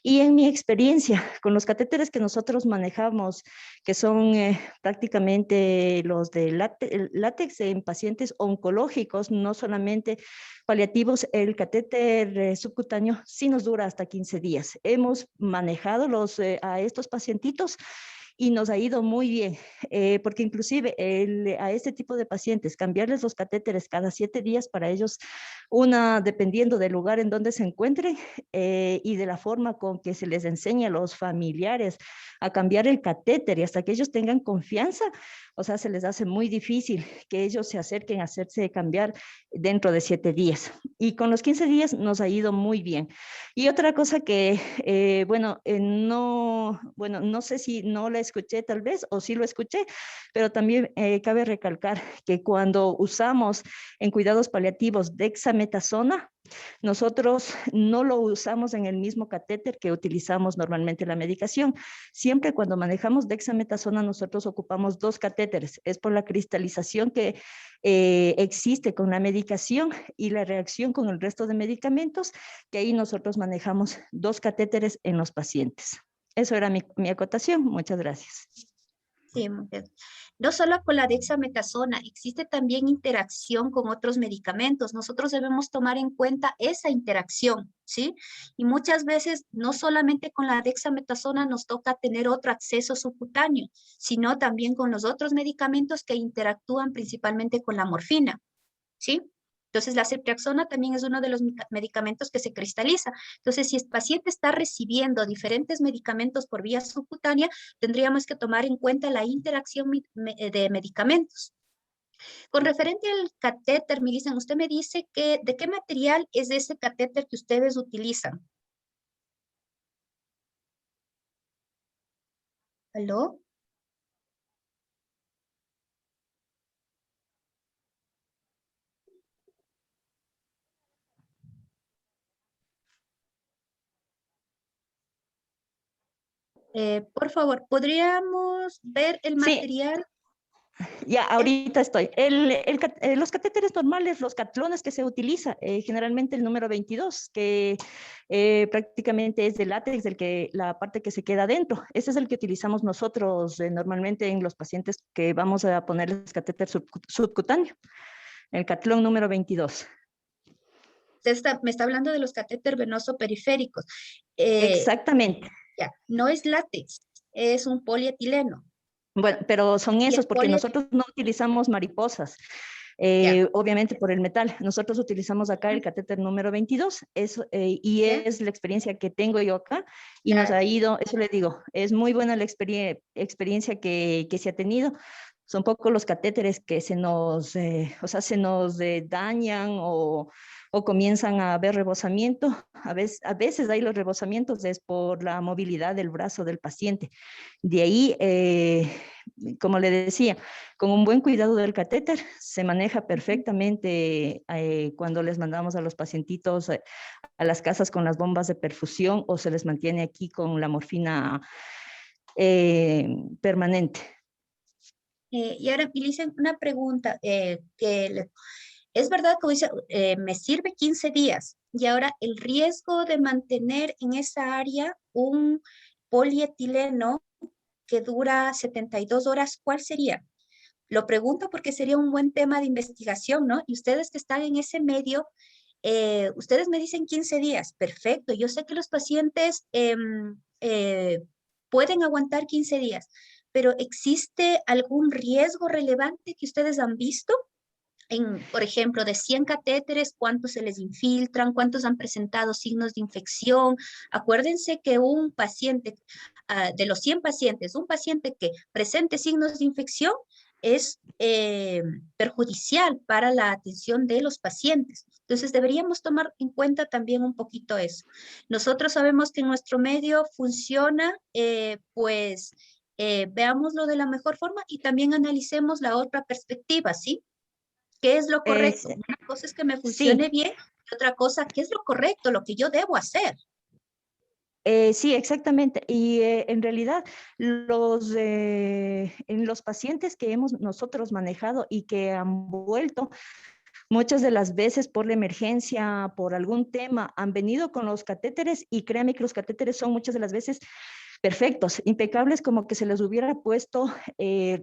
y en mi experiencia con los catéteres que nosotros manejamos, que son prácticamente los de látex en pacientes oncológicos, no solamente paliativos, el catéter subcutáneo sí nos dura hasta 15 días. Hemos manejado a estos pacientitos y nos ha ido muy bien, porque inclusive a este tipo de pacientes, cambiarles los catéteres cada 7 días para ellos, dependiendo del lugar en donde se encuentren y de la forma con que se les enseña a los familiares a cambiar el catéter y hasta que ellos tengan confianza, o sea, se les hace muy difícil que ellos se acerquen a hacerse cambiar dentro de 7 días. Y con los 15 días nos ha ido muy bien. Y otra cosa que, no sé si no la escuché tal vez o sí lo escuché, pero también cabe recalcar que cuando usamos en cuidados paliativos dexametasona, nosotros no lo usamos en el mismo catéter que utilizamos normalmente la medicación. Siempre cuando manejamos dexametasona nosotros ocupamos 2 catéteres. Es por la cristalización que existe con la medicación y la reacción con el resto de medicamentos, que ahí nosotros manejamos 2 catéteres en los pacientes. Eso era mi acotación. Muchas gracias. Sí, mujer. No solo con la dexametasona, existe también interacción con otros medicamentos. Nosotros debemos tomar en cuenta esa interacción, ¿sí? Y muchas veces no solamente con la dexametasona nos toca tener otro acceso subcutáneo, sino también con los otros medicamentos que interactúan principalmente con la morfina, ¿sí? Entonces, la ceftriaxona también es uno de los medicamentos que se cristaliza. Entonces, si el paciente está recibiendo diferentes medicamentos por vía subcutánea, tendríamos que tomar en cuenta la interacción de medicamentos. Con referente al catéter, Millicent, usted me dice que, ¿de qué material es ese catéter que ustedes utilizan? ¿Aló? Por favor, ¿podríamos ver el Sí, material? ya, ahorita estoy. Los catéteres normales, los catlones que se utiliza, generalmente el número 22, que prácticamente es de látex, la parte que se queda adentro. Ese es el que utilizamos nosotros normalmente en los pacientes que vamos a ponerles catéter subcutáneo, el catlón número 22. Me está hablando de los catéter venoso periféricos. Eh, Exactamente. ya, no es látex, es un polietileno. Bueno, pero son Y el esos, porque nosotros no utilizamos mariposas. ya, Obviamente por el metal. Nosotros utilizamos acá el catéter número 22 y ya, es la experiencia que tengo yo acá y nos ya. ha ido, eso le digo, es muy buena la experiencia que se ha tenido. Son pocos los catéteres que se nos dañan o comienzan a haber rebosamiento. A veces hay los rebosamientos es por la movilidad del brazo del paciente. De ahí, como le decía, con un buen cuidado del catéter se maneja perfectamente cuando les mandamos a los pacientitos a las casas con las bombas de perfusión o se les mantiene aquí con la morfina permanente. Y ahora me dicen una pregunta, es verdad que dice, me sirve 15 días y ahora el riesgo de mantener en esa área un polietileno que dura 72 horas, ¿cuál sería? Lo pregunto porque sería un buen tema de investigación, ¿no? Y ustedes que están en ese medio, ustedes me dicen 15 días, perfecto. Yo sé que los pacientes pueden aguantar 15 días, pero ¿existe algún riesgo relevante que ustedes han visto? Por ejemplo, de 100 catéteres, ¿cuántos se les infiltran? ¿Cuántos han presentado signos de infección? Acuérdense que un paciente, de los 100 pacientes, un paciente que presente signos de infección es perjudicial para la atención de los pacientes. Entonces, deberíamos tomar en cuenta también un poquito eso. Nosotros sabemos que en nuestro medio funciona, veámoslo de la mejor forma y también analicemos la otra perspectiva, ¿sí? ¿Qué es lo correcto? Una cosa es que me funcione Sí, bien y otra cosa, ¿qué es lo correcto, lo que yo debo hacer? sí, exactamente. Y en realidad, en los pacientes que hemos nosotros manejado y que han vuelto, muchas de las veces por la emergencia, por algún tema, han venido con los catéteres y créanme que los catéteres son muchas de las veces perfectos, impecables, como que se los hubiera puesto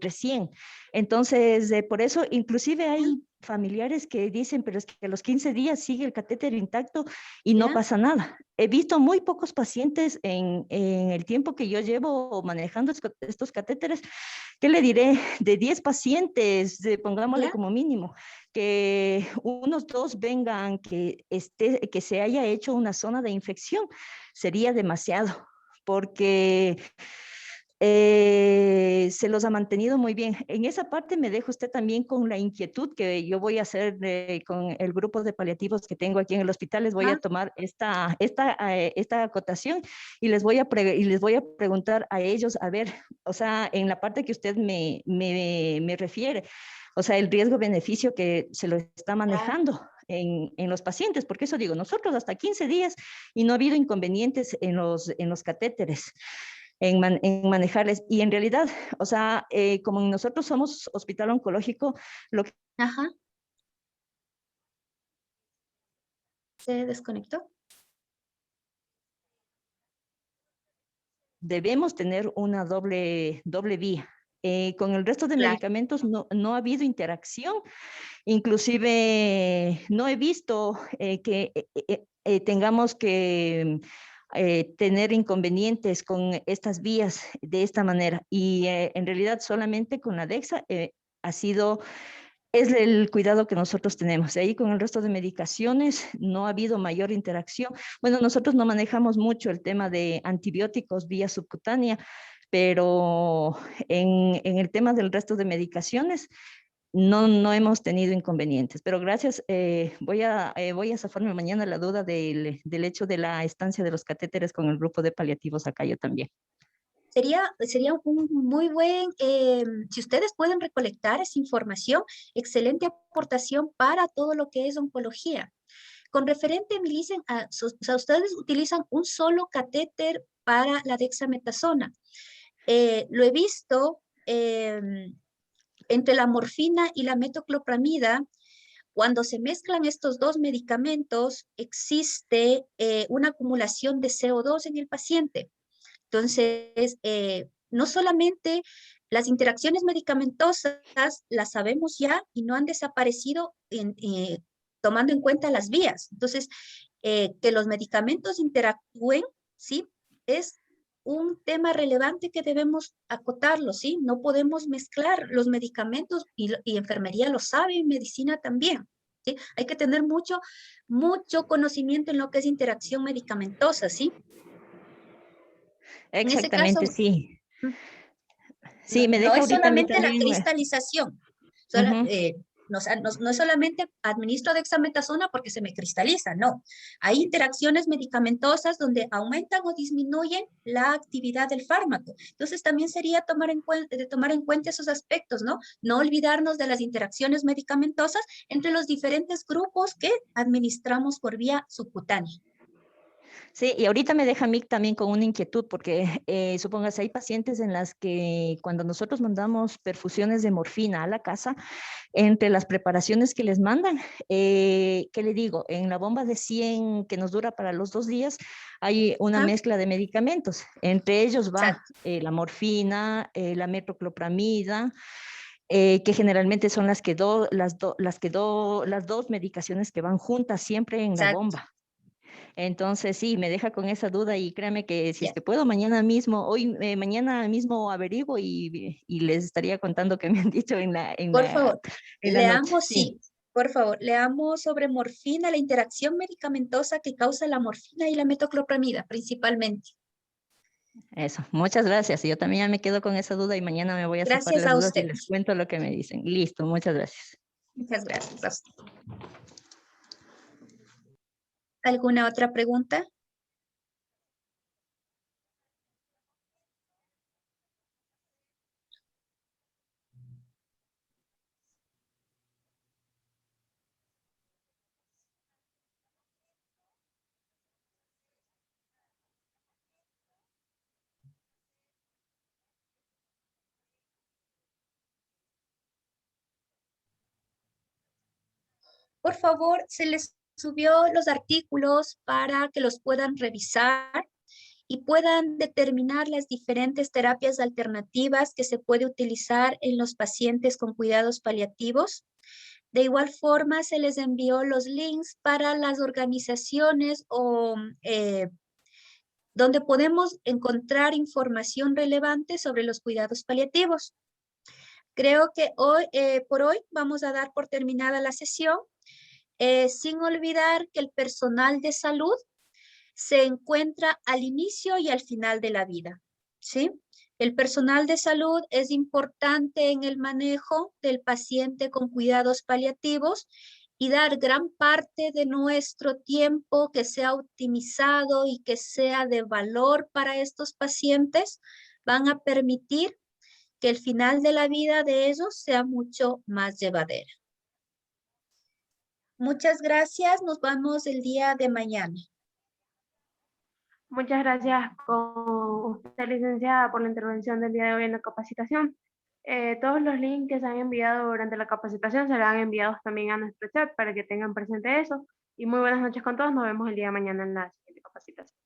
recién. Entonces, por eso, inclusive hay familiares que dicen, pero es que a los 15 días sigue el catéter intacto y no pasa nada. He visto muy pocos pacientes en el tiempo que yo llevo manejando estos catéteres. ¿Qué le diré? De 10 pacientes, pongámosle como mínimo, que unos 2 vengan que se haya hecho una zona de infección, sería demasiado, porque se los ha mantenido muy bien. En esa parte me deja usted también con la inquietud que yo voy a hacer con el grupo de paliativos que tengo aquí en el hospital. Les voy a tomar esta acotación y les voy a preguntar a ellos, a ver, o sea, en la parte que usted me refiere, o sea, el riesgo-beneficio que se lo está manejando en los pacientes, porque eso digo, nosotros hasta 15 días y no ha habido inconvenientes en los catéteres. En manejarles. Y en realidad, o sea, como nosotros somos hospital oncológico, lo que... ¿Se desconectó? Debemos tener una doble vía. Con el resto de medicamentos no ha habido interacción. Inclusive no he visto que tengamos que tener inconvenientes con estas vías de esta manera. Y en realidad solamente con la Dexa es el cuidado que nosotros tenemos. De ahí con el resto de medicaciones no ha habido mayor interacción. Bueno, nosotros no manejamos mucho el tema de antibióticos vía subcutánea, pero en el tema del resto de medicaciones no hemos tenido inconvenientes, pero gracias. Voy a zafarme mañana la duda del hecho de la estancia de los catéteres con el grupo de paliativos acá yo también. Sería un muy buen, si ustedes pueden recolectar esa información, excelente aportación para todo lo que es oncología. Con referente, me dicen, o sea, ustedes utilizan un solo catéter para la dexametasona. Lo he visto entre la morfina y la metoclopramida. Cuando se mezclan estos dos medicamentos, existe una acumulación de CO2 en el paciente. Entonces, no solamente las interacciones medicamentosas las sabemos ya y no han desaparecido tomando en cuenta las vías. Entonces, que los medicamentos interactúen, ¿sí? Es un tema relevante que debemos acotarlo, ¿sí? No podemos mezclar los medicamentos y enfermería lo sabe, y medicina también, ¿sí? Hay que tener mucho conocimiento en lo que es interacción medicamentosa, ¿sí? Exactamente, En ese caso, sí. Sí, me no deja es ahorita a mí solamente la también. cristalización. No es solamente administro dexametasona porque se me cristaliza, no. Hay interacciones medicamentosas donde aumentan o disminuyen la actividad del fármaco. Entonces también sería tomar en cuenta esos aspectos, ¿no? No olvidarnos de las interacciones medicamentosas entre los diferentes grupos que administramos por vía subcutánea. Sí, y ahorita me deja a mí también con una inquietud, porque supóngase, hay pacientes en las que cuando nosotros mandamos perfusiones de morfina a la casa, entre las preparaciones que les mandan, ¿qué le digo? En la bomba de 100 que nos dura para los 2 días, hay una mezcla de medicamentos. Entre ellos va la morfina, la metoclopramida, que generalmente son las dos medicaciones que van juntas siempre en la bomba. Entonces, sí, me deja con esa duda y créame que si es que puedo, mañana mismo averiguo y les estaría contando qué me han dicho Por favor, en la noche. Sí, por favor, leamos sobre morfina, la interacción medicamentosa que causa la morfina y la metoclopramida, principalmente. Eso, muchas gracias. Yo también ya me quedo con esa duda y mañana me voy a zafar Gracias las a dudas y usted. les cuento lo que me dicen. Listo, muchas gracias. Muchas gracias a usted. ¿Alguna otra pregunta? Por favor, se les subió los artículos para que los puedan revisar y puedan determinar las diferentes terapias alternativas que se puede utilizar en los pacientes con cuidados paliativos. De igual forma, se les envió los links para las organizaciones o donde podemos encontrar información relevante sobre los cuidados paliativos. Creo que hoy, por hoy vamos a dar por terminada la sesión, sin olvidar que el personal de salud se encuentra al inicio y al final de la vida, ¿sí? El personal de salud es importante en el manejo del paciente con cuidados paliativos y dar gran parte de nuestro tiempo que sea optimizado y que sea de valor para estos pacientes, van a permitir que el final de la vida de ellos sea mucho más llevadera. Muchas gracias, nos vemos el día de mañana. Muchas gracias con usted, licenciada, por la intervención del día de hoy en la capacitación. Todos los links que se han enviado durante la capacitación serán enviados también a nuestro chat para que tengan presente eso. Y muy buenas noches con todos. Nos vemos el día de mañana en la siguiente capacitación.